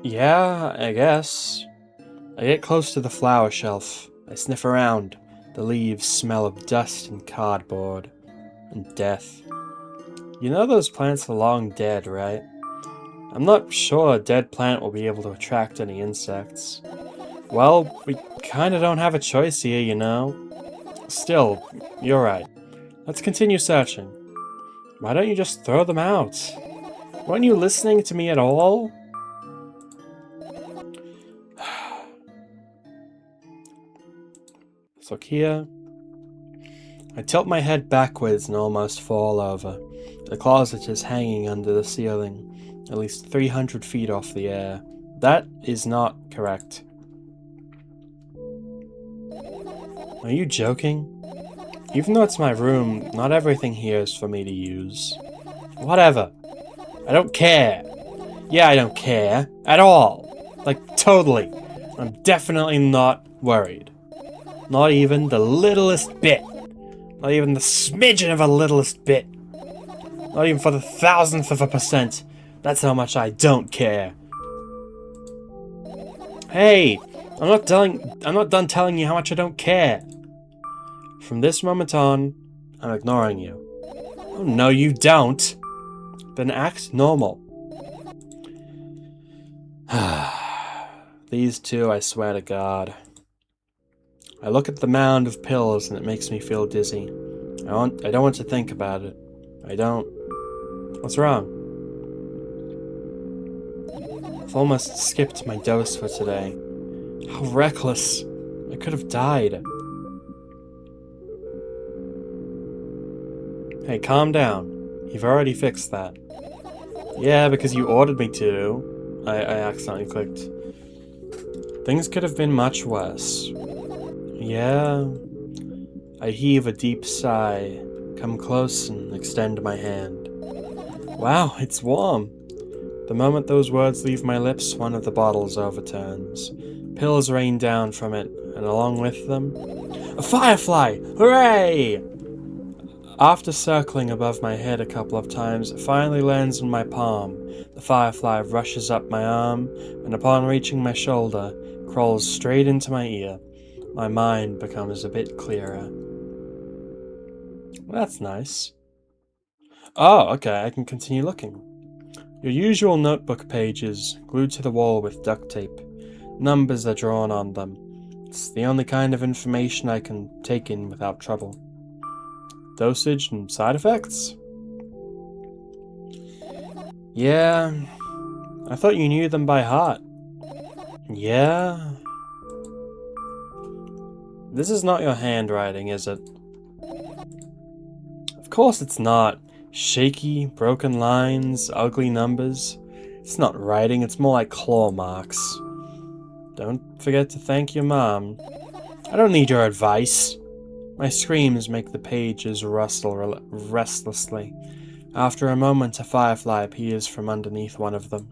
Yeah, I guess. I get close to the flower shelf. I sniff around. The leaves smell of dust and cardboard. And death. You know those plants are long dead, right? I'm not sure a dead plant will be able to attract any insects. Well, we kinda don't have a choice here, you know? Still, you're right. Let's continue searching. Why don't you just throw them out? Weren't you listening to me at all? Let's look here. I tilt my head backwards and almost fall over. The closet is hanging under the ceiling, at least 300 feet off the air. That is not correct. Are you joking? Even though it's my room, not everything here is for me to use. Whatever. I don't care. Yeah, I don't care. At all. Like, totally. I'm definitely not worried. Not even the littlest bit. Not even the smidgen of a littlest bit. Not even for the 1,000th of a percent. That's how much I don't care. Hey, I'm not done telling you how much I don't care. From this moment on, I'm ignoring you. Oh no, you don't. Then act normal. These two, I swear to God. I look at the mound of pills and it makes me feel dizzy. I don't want to think about it. I don't. What's wrong? I've almost skipped my dose for today. How reckless. I could have died. Hey, calm down. You've already fixed that. Yeah, because you ordered me to. I accidentally clicked. Things could have been much worse. Yeah. I heave a deep sigh, come close and extend my hand. Wow, it's warm. The moment those words leave my lips, one of the bottles overturns. Pills rain down from it, and along with them, a firefly! Hooray! After circling above my head a couple of times, it finally lands in my palm. The firefly rushes up my arm, and upon reaching my shoulder, crawls straight into my ear. My mind becomes a bit clearer. Well, that's nice. Oh, okay, I can continue looking. Your usual notebook pages, glued to the wall with duct tape. Numbers are drawn on them. It's the only kind of information I can take in without trouble. Dosage and side effects? Yeah, I thought you knew them by heart. Yeah? This is not your handwriting, is it? Of course it's not. Shaky, broken lines, ugly numbers. It's not writing, it's more like claw marks. Don't forget to thank your mom. I don't need your advice. My screams make the pages rustle restlessly. After a moment, a firefly appears from underneath one of them.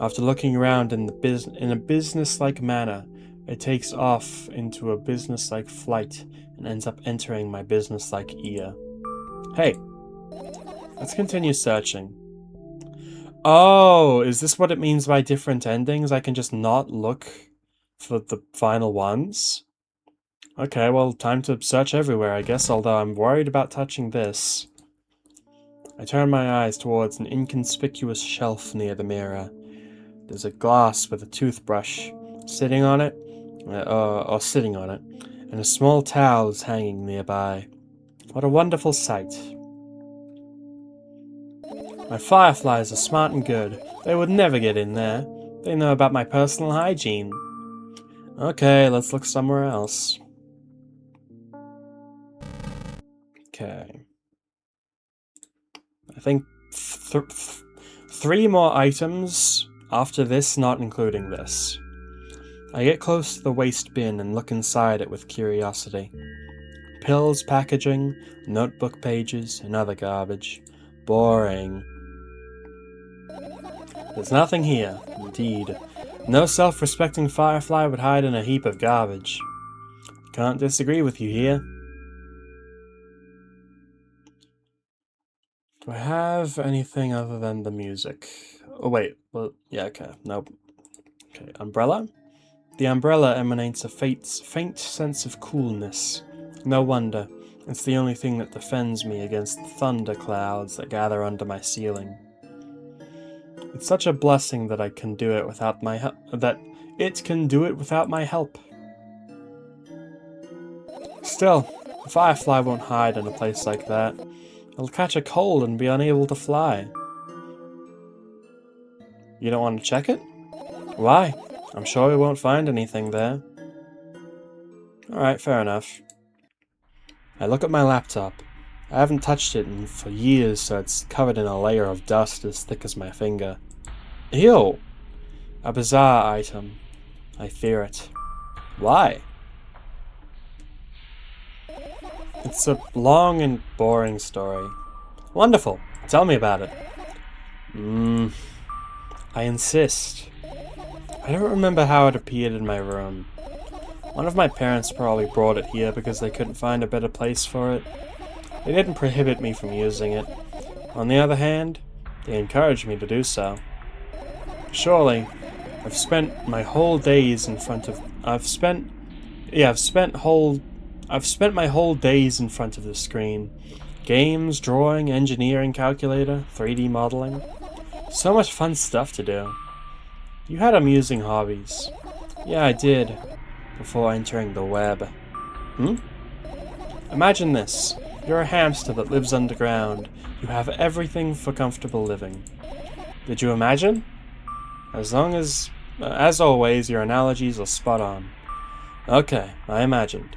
After looking around in a business-like manner, it takes off into a business-like flight and ends up entering my business-like ear. Hey, let's continue searching. Oh, is this what it means by different endings? I can just not look for the final ones? Okay, well, time to search everywhere, I guess, although I'm worried about touching this. I turn my eyes towards an inconspicuous shelf near the mirror. There's a glass with a toothbrush sitting on it, and a small towel is hanging nearby. What a wonderful sight. My fireflies are smart and good. They would never get in there. They know about my personal hygiene. Okay, let's look somewhere else. Okay. I think three more items after this, not including this. I get close to the waste bin and look inside it with curiosity. Pills, packaging, notebook pages, and other garbage. Boring. There's nothing here, indeed. No self-respecting firefly would hide in a heap of garbage. Can't disagree with you here. Do I have anything other than the music? Oh wait, well, yeah, okay, nope. Okay, umbrella? The umbrella emanates a faint sense of coolness. No wonder. It's the only thing that defends me against the thunder clouds that gather under my ceiling. It's such a blessing that I can do it without my help. That it can do it without my help. Still, a firefly won't hide in a place like that. It'll catch a cold and be unable to fly. You don't want to check it? Why? I'm sure we won't find anything there. Alright, fair enough. I look at my laptop. I haven't touched it for years, so it's covered in a layer of dust as thick as my finger. Ew! A bizarre item. I fear it. Why? It's a long and boring story. Wonderful! Tell me about it. I insist. I don't remember how it appeared in my room. One of my parents probably brought it here because they couldn't find a better place for it. They didn't prohibit me from using it. On the other hand, they encouraged me to do so. Surely, I've spent my whole days in front of the screen. Games, drawing, engineering calculator, 3D modeling. So much fun stuff to do. You had amusing hobbies. Yeah, I did. Before entering the web. Imagine this. You're a hamster that lives underground. You have everything for comfortable living. Did you imagine? As always, your analogies are spot on. Okay, I imagined.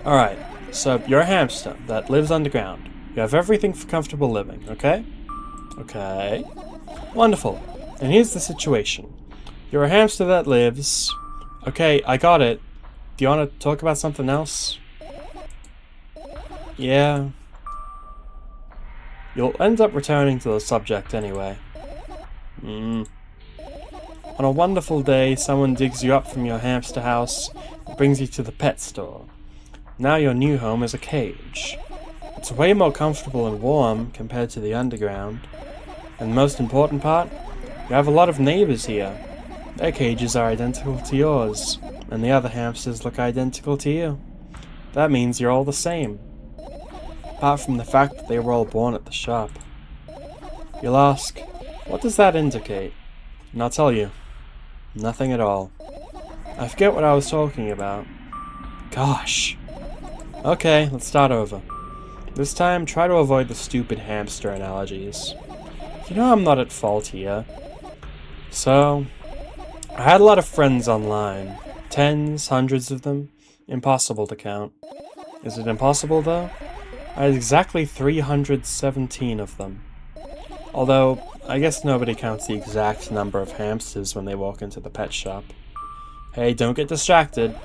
Alright, so you're a hamster that lives underground. You have everything for comfortable living, okay? Okay. Wonderful. And here's the situation. You're a hamster that lives... Okay, I got it. Do you want to talk about something else? Yeah. You'll end up returning to the subject anyway. On a wonderful day, someone digs you up from your hamster house and brings you to the pet store. Now your new home is a cage. It's way more comfortable and warm compared to the underground. And the most important part, you have a lot of neighbors here. Their cages are identical to yours, and the other hamsters look identical to you. That means you're all the same. Apart from the fact that they were all born at the shop. You'll ask, what does that indicate? And I'll tell you, nothing at all. I forget what I was talking about. Gosh. Okay, let's start over. This time, try to avoid the stupid hamster analogies. You know I'm not at fault here. So, I had a lot of friends online. Tens, hundreds of them. Impossible to count. Is it impossible, though? I had exactly 317 of them. Although, I guess nobody counts the exact number of hamsters when they walk into the pet shop. Hey, don't get distracted.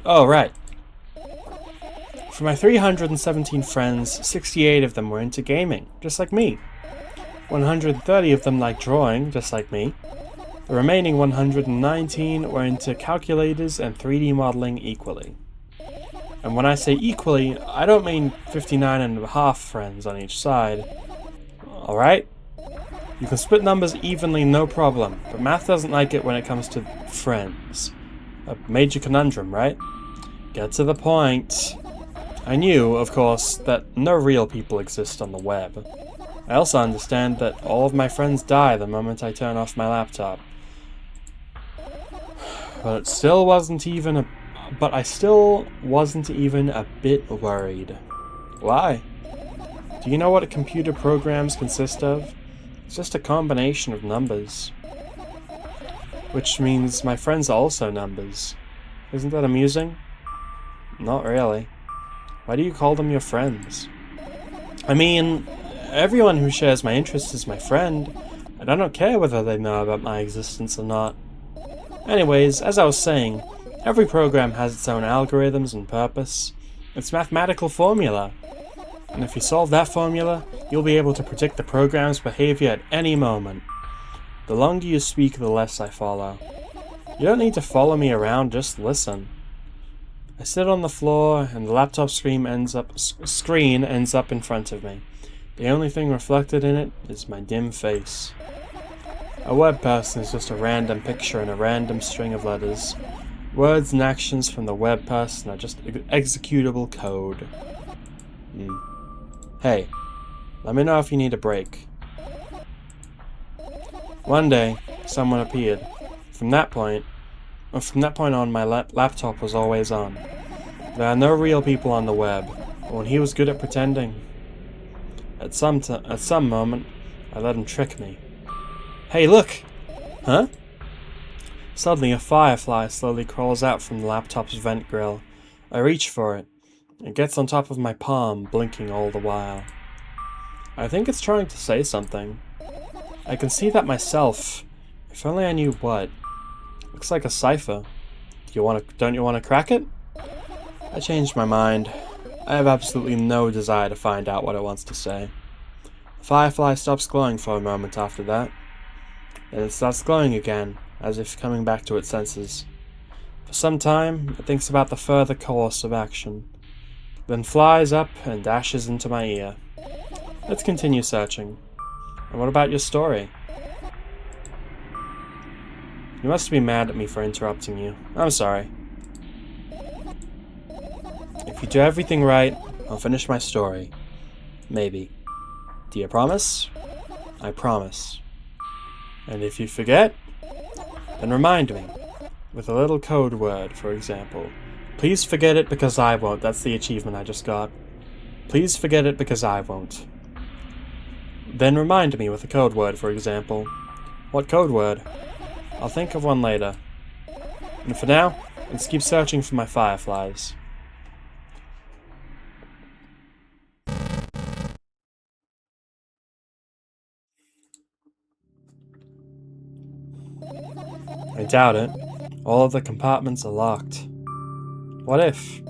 Oh, right. For my 317 friends, 68 of them were into gaming, just like me. 130 of them liked drawing, just like me. The remaining 119 were into calculators and 3D modeling equally. And when I say equally, I don't mean 59 and a half friends on each side. Alright? You can split numbers evenly, no problem, but math doesn't like it when it comes to friends. A major conundrum, right? Get to the point. I knew, of course, that no real people exist on the web. I also understand that all of my friends die the moment I turn off my laptop. But I still wasn't even a bit worried. Why? Do you know what computer programs consist of? It's just a combination of numbers. Which means my friends are also numbers. Isn't that amusing? Not really. Why do you call them your friends? I mean, everyone who shares my interests is my friend, and I don't care whether they know about my existence or not. Anyways, as I was saying, every program has its own algorithms and purpose. It's mathematical formula. And if you solve that formula, you'll be able to predict the program's behavior at any moment. The longer you speak, the less I follow. You don't need to follow me around, just listen. I sit on the floor, and the laptop screen ends up in front of me. The only thing reflected in it is my dim face. A web person is just a random picture in a random string of letters. Words and actions from the web person are just executable code. Hey, let me know if you need a break. One day, someone appeared. From that point on, my laptop was always on. There are no real people on the web, but when he was good at pretending, at some moment, I let him trick me. Hey, look! Huh? Suddenly, a firefly slowly crawls out from the laptop's vent grill. I reach for it. It gets on top of my palm, blinking all the while. I think it's trying to say something. I can see that myself. If only I knew what. Looks like a cipher. Don't you want to crack it? I changed my mind. I have absolutely no desire to find out what it wants to say. The firefly stops glowing for a moment after that. Then it starts glowing again, as if coming back to its senses. For some time, it thinks about the further course of action, then flies up and dashes into my ear. Let's continue searching. And what about your story? You must be mad at me for interrupting you. I'm sorry. If you do everything right, I'll finish my story. Maybe. Do you promise? I promise. And if you forget, then remind me. With a little code word, for example. Please forget it because I won't. That's the achievement I just got. Please forget it because I won't. Then remind me with a code word, for example. What code word? I'll think of one later. And for now, let's keep searching for my fireflies. I doubt it. All of the compartments are locked. What if?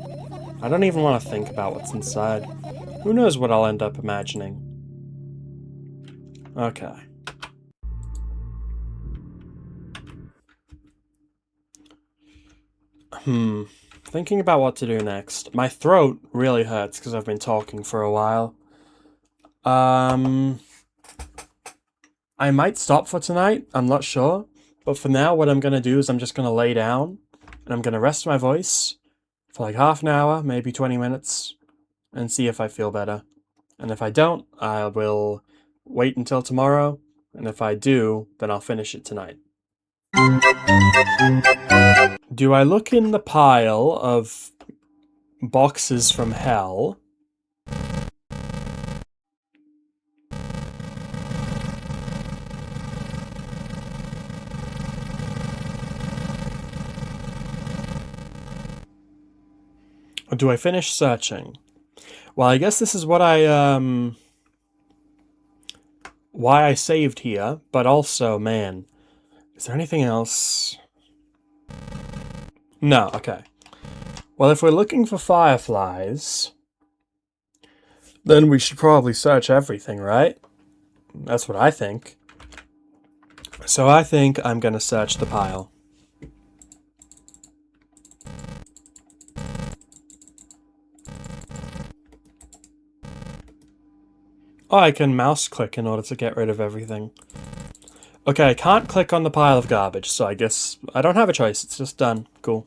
I don't even want to think about what's inside. Who knows what I'll end up imagining? Okay. Thinking about what to do next. My throat really hurts because I've been talking for a while. I might stop for tonight, I'm not sure. But for now, what I'm going to do is I'm just going to lay down, and I'm going to rest my voice for like half an hour, maybe 20 minutes, and see if I feel better. And if I don't, I will wait until tomorrow, and if I do, then I'll finish it tonight. Do I look in the pile of boxes from hell? Or do I finish searching? Well, I guess this is what why I saved here, but also, man, is there anything else? No, okay. Well, if we're looking for fireflies, Then we should probably search everything, right? That's what I think. So I think I'm gonna search the pile. Oh, I can mouse click in order to get rid of everything. Okay, I can't click on the pile of garbage, so I guess I don't have a choice. It's just done. Cool.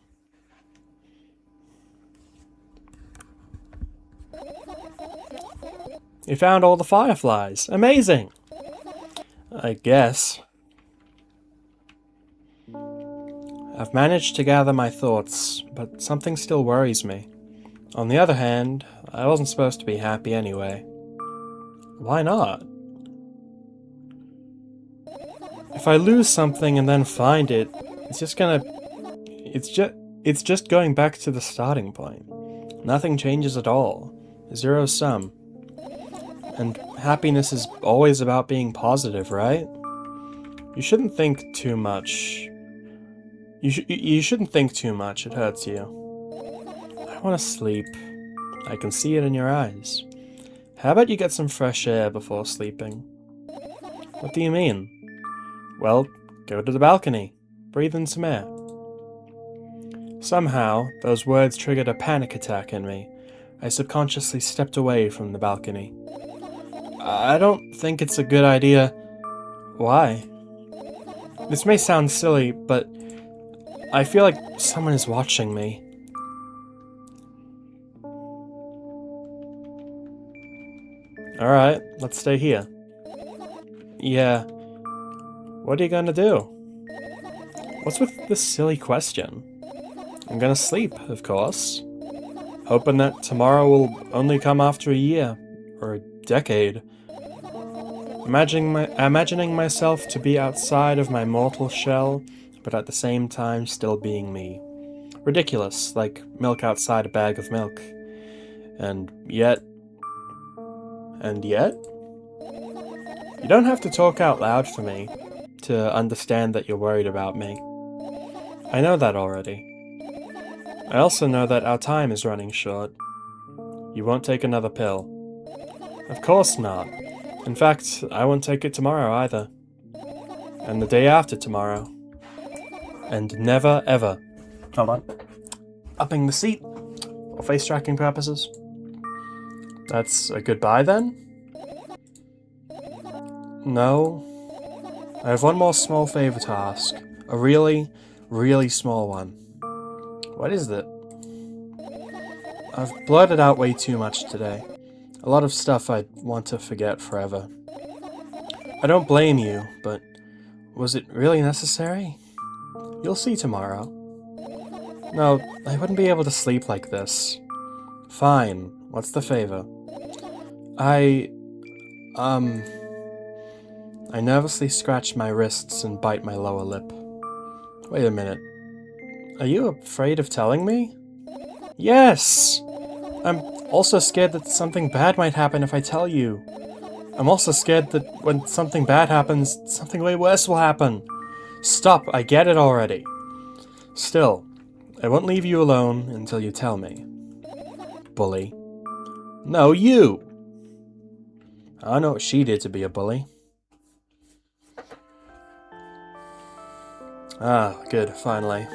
You found all the fireflies. Amazing! I guess. I've managed to gather my thoughts, but something still worries me. On the other hand, I wasn't supposed to be happy anyway. Why not? If I lose something and then find it, it's just going back to the starting point. Nothing changes at all. Zero sum. And happiness is always about being positive, right? You shouldn't think too much. You shouldn't think too much, it hurts you. I want to sleep. I can see it in your eyes. How about you get some fresh air before sleeping? What do you mean? Well, go to the balcony. Breathe in some air. Somehow, those words triggered a panic attack in me. I subconsciously stepped away from the balcony. I don't think it's a good idea. Why? This may sound silly, but I feel like someone is watching me. Alright, let's stay here. Yeah. What are you gonna do? What's with this silly question? I'm gonna sleep, of course. Hoping that tomorrow will only come after a year. Or a decade. Imagining myself to be outside of my mortal shell, but at the same time still being me. Ridiculous, like milk outside a bag of milk. And yet... You don't have to talk out loud for me to understand that you're worried about me. I know that already. I also know that our time is running short. You won't take another pill. Of course not. In fact, I won't take it tomorrow either. And the day after tomorrow. And never ever. Hold on. Upping the seat. For face tracking purposes. That's a goodbye then? No. I have one more small favor to ask. A really, really small one. What is it? I've blurted out way too much today. A lot of stuff I'd want to forget forever. I don't blame you, but was it really necessary? You'll see tomorrow. No, I wouldn't be able to sleep like this. Fine, what's the favor? I nervously scratch my wrists and bite my lower lip. Wait a minute. Are you afraid of telling me? Yes! I'm also scared that something bad might happen if I tell you. I'm also scared that when something bad happens, something way worse will happen. Stop, I get it already. Still, I won't leave you alone until you tell me. Bully. No, you! I don't know what she did to be a bully. Ah, good, finally.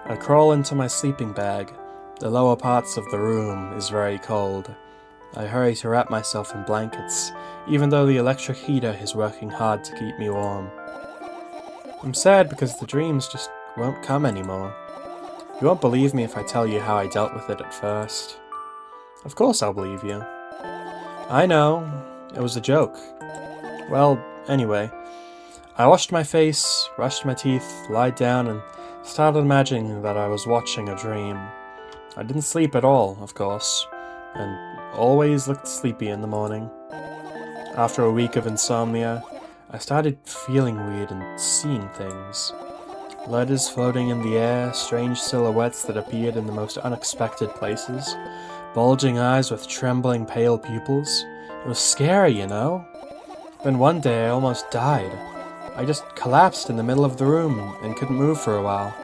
I crawl into my sleeping bag. The lower parts of the room is very cold. I hurry to wrap myself in blankets, even though the electric heater is working hard to keep me warm. I'm sad because the dreams just won't come anymore. You won't believe me if I tell you how I dealt with it at first. Of course I'll believe you. I know, it was a joke. Well, anyway, I washed my face, brushed my teeth, lied down, and started imagining that I was watching a dream. I didn't sleep at all, of course, and always looked sleepy in the morning. After a week of insomnia, I started feeling weird and seeing things. Letters floating in the air, strange silhouettes that appeared in the most unexpected places, bulging eyes with trembling pale pupils. It was scary, you know? Then one day I almost died. I just collapsed in the middle of the room and couldn't move for a while.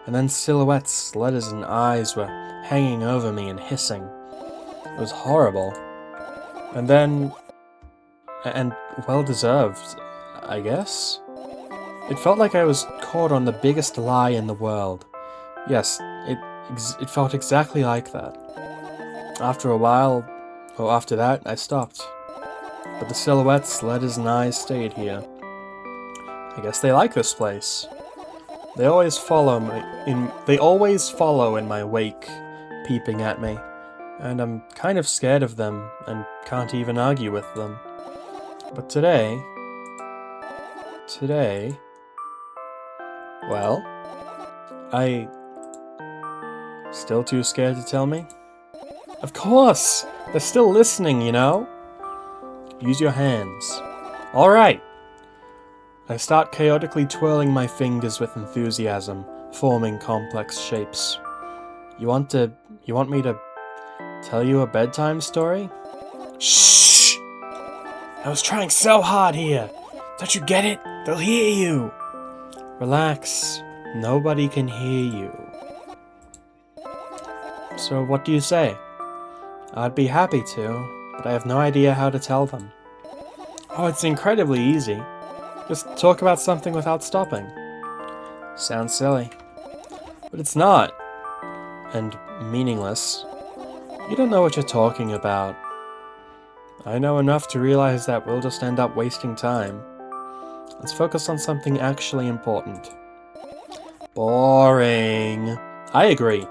And then silhouettes, letters, and eyes were hanging over me and hissing. It was horrible. And then... and well-deserved, I guess? It felt like I was caught on the biggest lie in the world. Yes, it felt exactly like that. After a while, or after that, I stopped. But the silhouettes, letters, and eyes stayed here. I guess they like this place. They always follow in my wake, peeping at me, and I'm kind of scared of them and can't even argue with them. But today, well, still too scared to tell me? Of course! They're still listening, you know? Use your hands. Alright! I start chaotically twirling my fingers with enthusiasm, forming complex shapes. You want me to tell you a bedtime story? Shh! I was trying so hard here! Don't you get it? They'll hear you! Relax. Nobody can hear you. So what do you say? I'd be happy to, but I have no idea how to tell them. Oh, it's incredibly easy. Just talk about something without stopping. Sounds silly. But it's not. And meaningless. You don't know what you're talking about. I know enough to realize that we'll just end up wasting time. Let's focus on something actually important. Boring. I agree.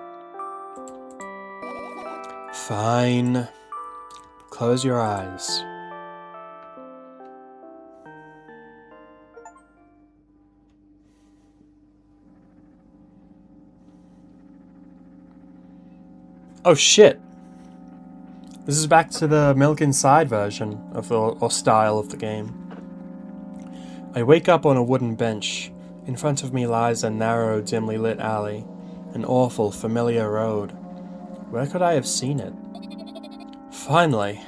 Fine. Close your eyes. Oh shit! This is back to the Milk Inside version of or style of the game. I wake up on a wooden bench. In front of me lies a narrow, dimly lit alley. An awful, familiar road. Where could I have seen it? Finally!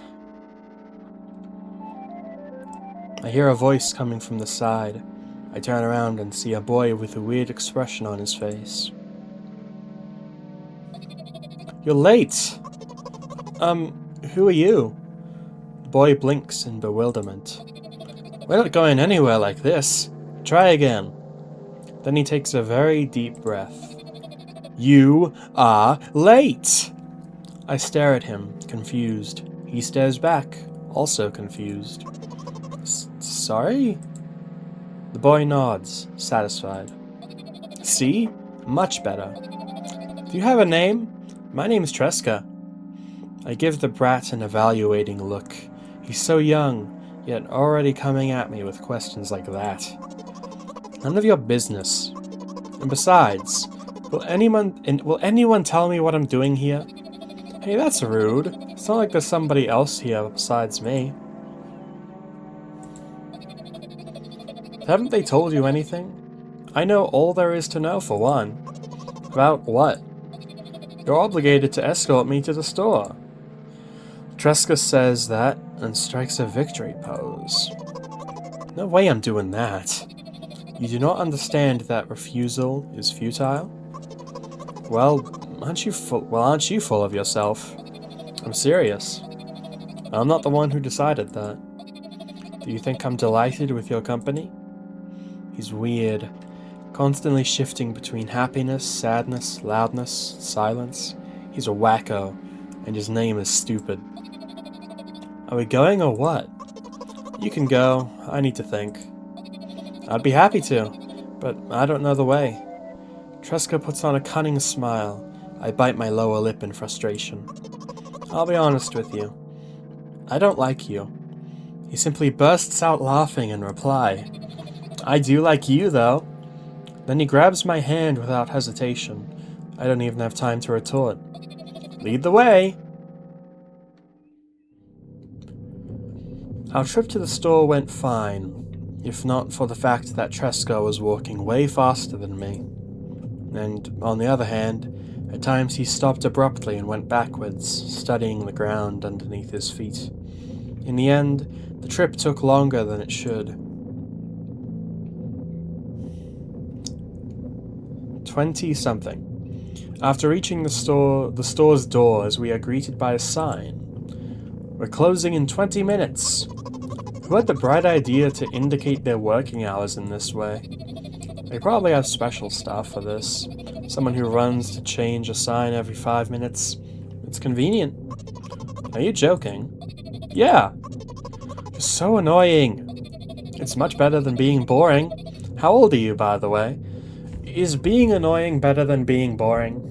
I hear a voice coming from the side. I turn around and see a boy with a weird expression on his face. You're late! Who are you? The boy blinks in bewilderment. We're not going anywhere like this. Try again. Then he takes a very deep breath. You are late! I stare at him, confused. He stares back, also confused. Sorry? The boy nods, satisfied. See? Much better. Do you have a name? My name's Tresca. I give the brat an evaluating look. He's so young, yet already coming at me with questions like that. None of your business. And besides, will anyone tell me what I'm doing here? Hey, that's rude. It's not like there's somebody else here besides me. Haven't they told you anything? I know all there is to know, for one. About what? You're obligated to escort me to the store. Tresca says that and strikes a victory pose. No way I'm doing that. You do not understand that refusal is futile? Well, aren't you full of yourself? I'm serious. I'm not the one who decided that. Do you think I'm delighted with your company? He's weird, constantly shifting between happiness, sadness, loudness, silence. He's a wacko, and his name is stupid. Are we going or what? You can go. I need to think. I'd be happy to, but I don't know the way. Tresca puts on a cunning smile. I bite my lower lip in frustration. I'll be honest with you. I don't like you. He simply bursts out laughing in reply. I do like you, though. Then he grabs my hand without hesitation. I don't even have time to retort. Lead the way! Our trip to the store went fine, if not for the fact that Tresca was walking way faster than me. And, on the other hand, at times he stopped abruptly and went backwards, studying the ground underneath his feet. In the end, the trip took longer than it should. 20-something. After reaching the store's doors, we are greeted by a sign. We're closing in 20 minutes. Who had the bright idea to indicate their working hours in this way? They probably have special staff for this. Someone who runs to change a sign every 5 minutes. It's convenient. Are you joking? Yeah. You're so annoying. It's much better than being boring. How old are you, by the way? Is being annoying better than being boring?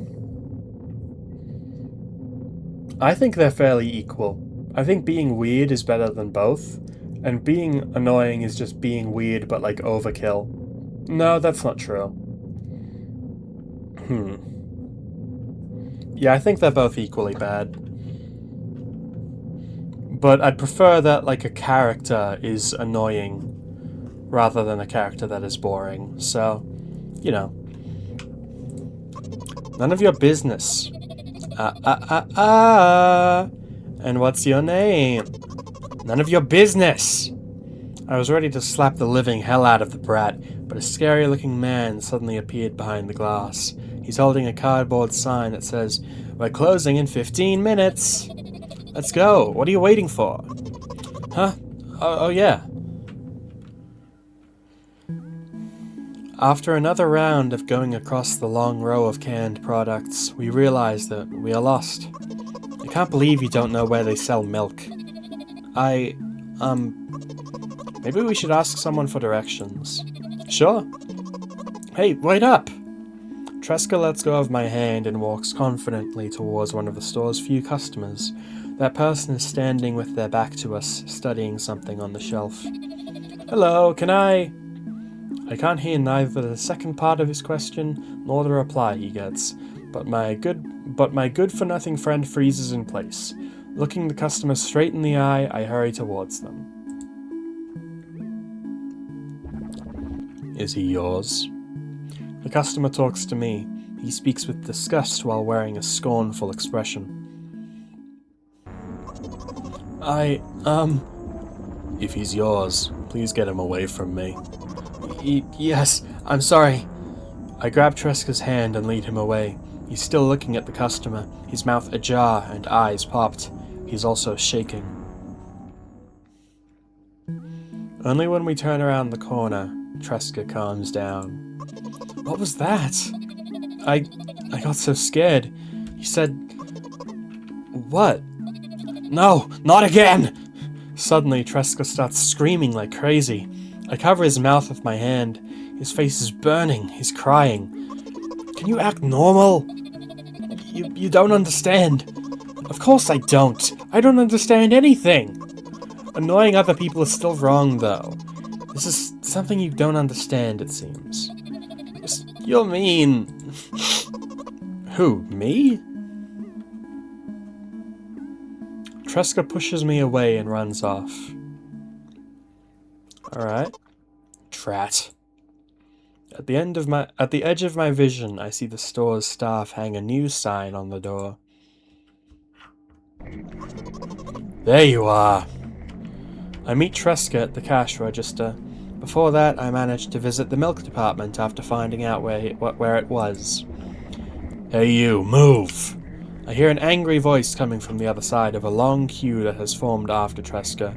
I think they're fairly equal. I think being weird is better than both, and being annoying is just being weird but like overkill. No, that's not true. Yeah, I think they're both equally bad. But I'd prefer that like a character is annoying rather than a character that is boring, so, you know. None of your business. And what's your name? None of your business! I was ready to slap the living hell out of the brat, but a scary-looking man suddenly appeared behind the glass. He's holding a cardboard sign that says, "We're closing in 15 minutes!" Let's go! What are you waiting for? Huh? Oh yeah. After another round of going across the long row of canned products, we realize that we are lost. I can't believe you don't know where they sell milk. Maybe we should ask someone for directions. Sure. Hey, wait up! Tresca lets go of my hand and walks confidently towards one of the store's few customers. That person is standing with their back to us, studying something on the shelf. Hello, can I can't hear neither the second part of his question nor the reply he gets, but my good-for-nothing friend freezes in place. Looking the customer straight in the eye, I hurry towards them. Is he yours? The customer talks to me. He speaks with disgust while wearing a scornful expression. If he's yours, please get him away from me. Yes, I'm sorry. I grab Tresca's hand and lead him away. He's still looking at the customer, his mouth ajar and eyes popped. He's also shaking. Only when we turn around the corner, Tresca calms down. What was that? I got so scared. He said... What? No, not again! Suddenly, Tresca starts screaming like crazy. I cover his mouth with my hand. His face is burning. He's crying. Can you act normal? You don't understand. Of course I don't. I don't understand anything. Annoying other people is still wrong, though. This is something you don't understand, it seems. You're mean. Who, me? Tresca pushes me away and runs off. Alright. Trat. At the edge of my vision, I see the store's staff hang a new sign on the door. There you are. I meet Tresca at the cash register. Before that, I managed to visit the milk department after finding out where it was. Hey you, move! I hear an angry voice coming from the other side of a long queue that has formed after Tresca.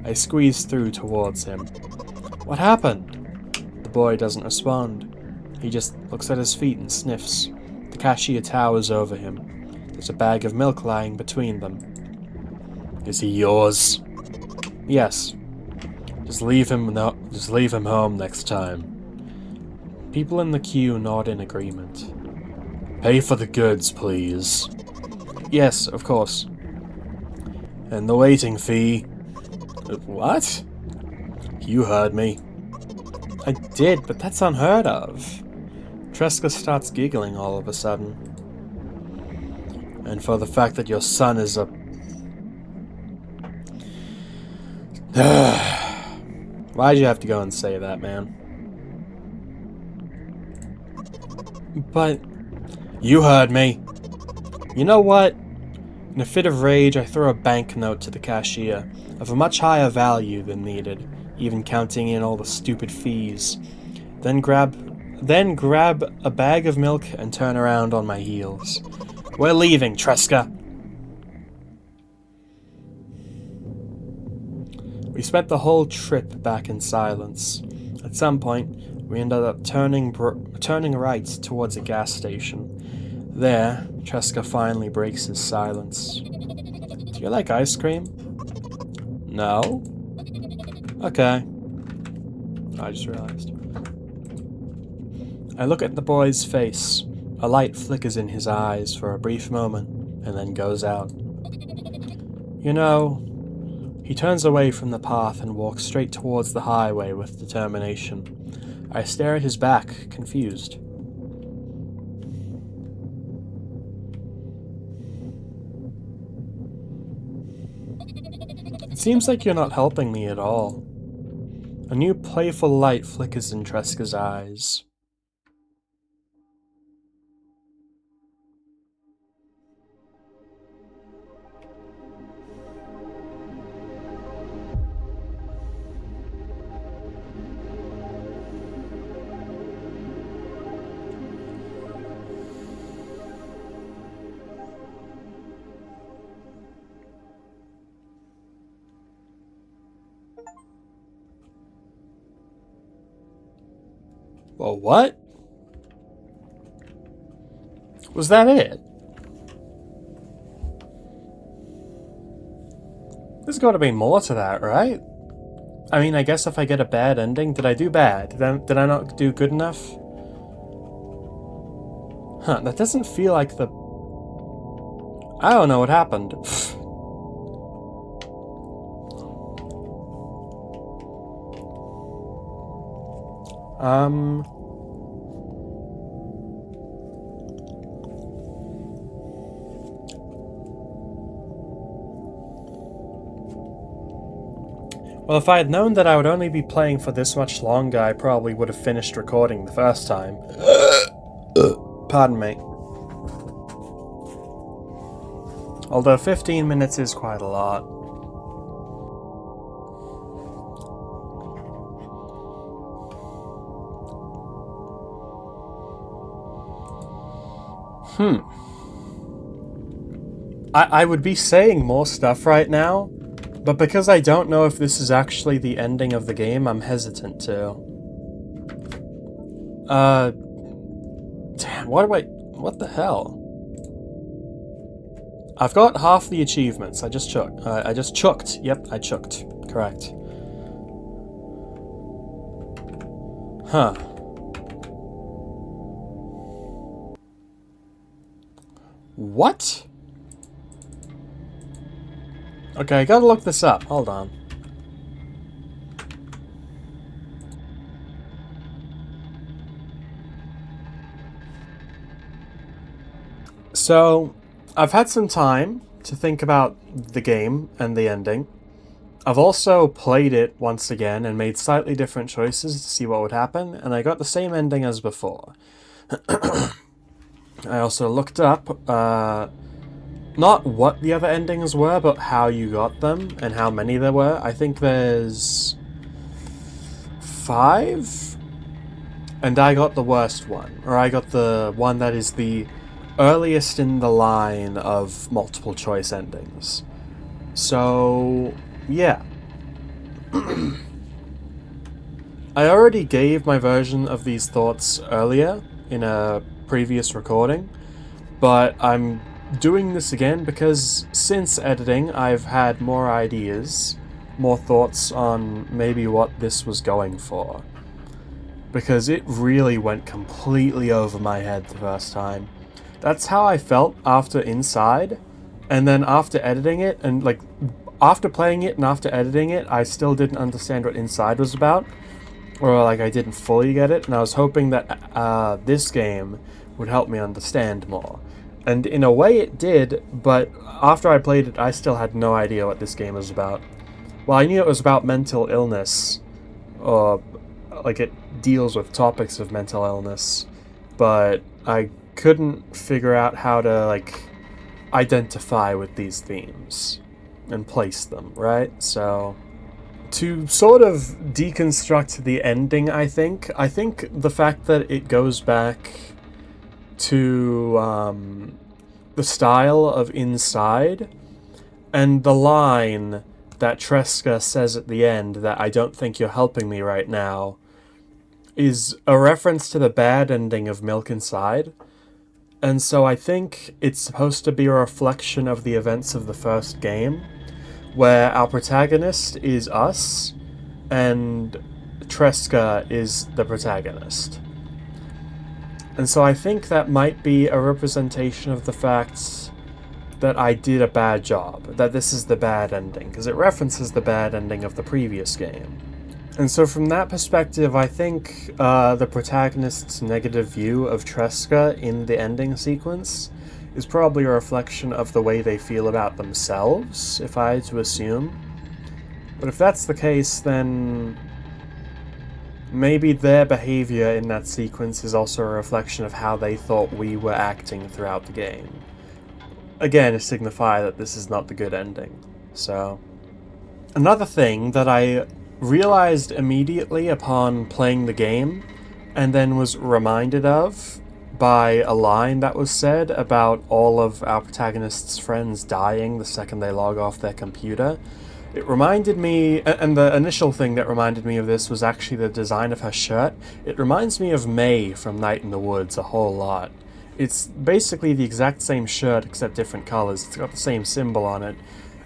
I squeeze through towards him. What happened? The boy doesn't respond. He just looks at his feet and sniffs. The cashier towers over him. There's a bag of milk lying between them. Is he yours? Yes. Just leave him home next time. People in the queue nod in agreement. Pay for the goods, please. Yes, of course. And the waiting fee. What? You heard me. I did, but that's unheard of. Tresca starts giggling all of a sudden. And for the fact that your son is a... Why'd you have to go and say that, man? But... You heard me. You know what? In a fit of rage, I throw a banknote to the cashier, of a much higher value than needed, even counting in all the stupid fees. Then grab then grab a bag of milk and turn around on my heels. We're leaving, Tresca! We spent the whole trip back in silence. At some point, we ended up turning right towards a gas station. There, Tresca finally breaks his silence. Do you like ice cream? No? Okay. I just realized. I look at the boy's face. A light flickers in his eyes for a brief moment, and then goes out. You know, he turns away from the path and walks straight towards the highway with determination. I stare at his back, confused. It seems like you're not helping me at all. A new playful light flickers in Tresca's eyes. Well, what? Was that it? There's gotta be more to that, right? I mean, I guess if I get a bad ending, did I do bad? Did I not do good enough? Huh, that doesn't feel like the... I don't know what happened. Well, if I had known that I would only be playing for this much longer, I probably would have finished recording the first time. Pardon me. Although 15 minutes is quite a lot. I would be saying more stuff right now, but because I don't know if this is actually the ending of the game, I'm hesitant to. Damn, what the hell? I've got half the achievements. I just chucked. Yep, I chucked. Correct. Huh. What? Okay, I gotta look this up. Hold on. So, I've had some time to think about the game and the ending. I've also played it once again and made slightly different choices to see what would happen, and I got the same ending as before. I also looked up, not what the other endings were, but how you got them and how many there were. I think there's 5? And I got the worst one, or I got the one that is the earliest in the line of multiple choice endings. So, yeah. I already gave my version of these thoughts earlier in a previous recording, but I'm doing this again because since editing I've had more ideas, more thoughts on maybe what this was going for. Because it really went completely over my head the first time. That's how I felt after Inside, and then after editing it, and like, after playing it and after editing it, I still didn't understand what Inside was about, or like I didn't fully get it, and I was hoping that this game would help me understand more. And in a way it did, but after I played it, I still had no idea what this game was about. Well, I knew it was about mental illness, or like it deals with topics of mental illness, but I couldn't figure out how to like identify with these themes and place them, right? So To sort of deconstruct the ending, I think the fact that it goes back to the style of Inside, and the line that Tresca says at the end, that I don't think you're helping me right now, is a reference to the bad ending of Milk Inside. And so I think it's supposed to be a reflection of the events of the first game, where our protagonist is us, and Tresca is the protagonist. And so I think that might be a representation of the fact that I did a bad job, that this is the bad ending, because it references the bad ending of the previous game. And so from that perspective, I think the protagonist's negative view of Tresca in the ending sequence is probably a reflection of the way they feel about themselves, if I had to assume. But if that's the case, then maybe their behavior in that sequence is also a reflection of how they thought we were acting throughout the game. Again, to signify that this is not the good ending. So, another thing that I realized immediately upon playing the game, and then was reminded of by a line that was said about all of our protagonist's friends dying the second they log off their computer. It reminded me, and the initial thing that reminded me of this was actually the design of her shirt. It reminds me of May from Night in the Woods a whole lot. It's basically the exact same shirt except different colors. It's got the same symbol on it.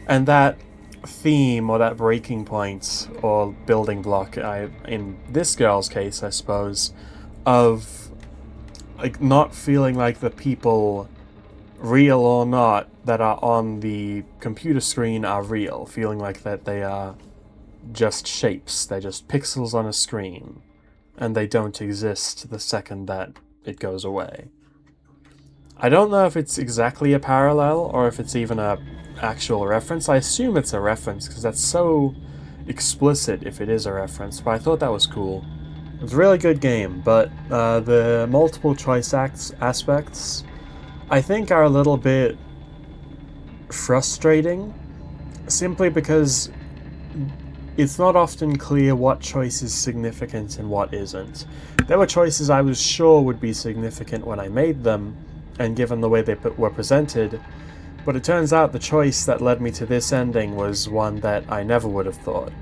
And that theme, or that breaking point, or building block, in this girl's case, I suppose, of like not feeling like the people, real or not, that are on the computer screen are real, feeling like that they are just shapes, they're just pixels on a screen, and they don't exist the second that it goes away. I don't know if it's exactly a parallel, or if it's even a actual reference. I assume it's a reference, because that's so explicit if it is a reference, but I thought that was cool. It was a really good game, but the multiple choice aspects, I think, are a little bit frustrating, simply because it's not often clear what choice is significant and what isn't. There were choices I was sure would be significant when I made them, and given the way they were presented, but it turns out the choice that led me to this ending was one that I never would have thought.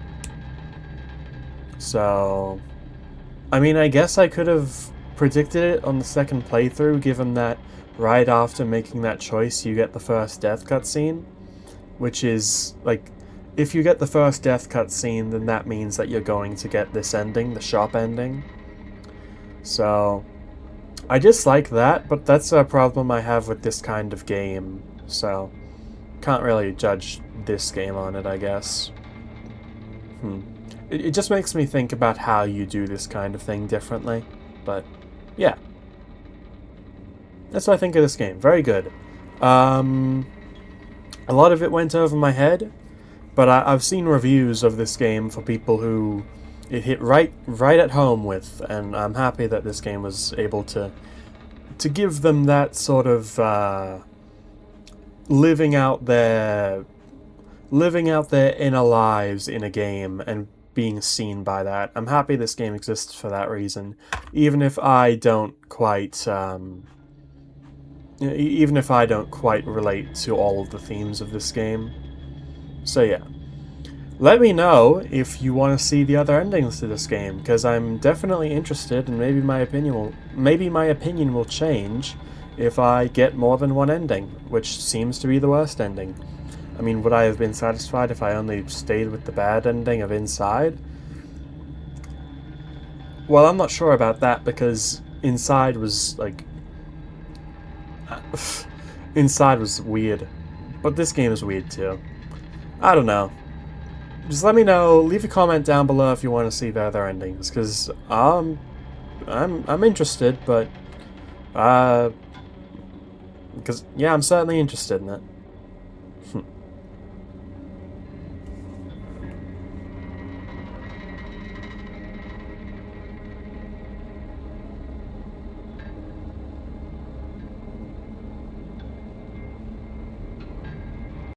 So, I mean, I guess I could have predicted it on the second playthrough, given that right after making that choice you get the first death cutscene, which is, like, if you get the first death cutscene, then that means that you're going to get this ending, the shop ending. So, I dislike that, but that's a problem I have with this kind of game, so can't really judge this game on it, I guess. It just makes me think about how you do this kind of thing differently, but yeah. That's what I think of this game. Very good. A lot of it went over my head, but I've seen reviews of this game for people who it hit right at home with, and I'm happy that this game was able to give them that sort of living out their inner lives in a game and being seen by that. I'm happy this game exists for that reason, even if I don't quite relate to all of the themes of this game. So yeah. Let me know if you want to see the other endings to this game, because I'm definitely interested, and maybe my opinion will change if I get more than one ending, which seems to be the worst ending. I mean, would I have been satisfied if I only stayed with the bad ending of Inside? Well, I'm not sure about that, because Inside was, like... Inside was weird. But this game is weird, too. I don't know. Just let me know, leave a comment down below if you want to see the other endings, because I'm interested, but because yeah, I'm certainly interested in it.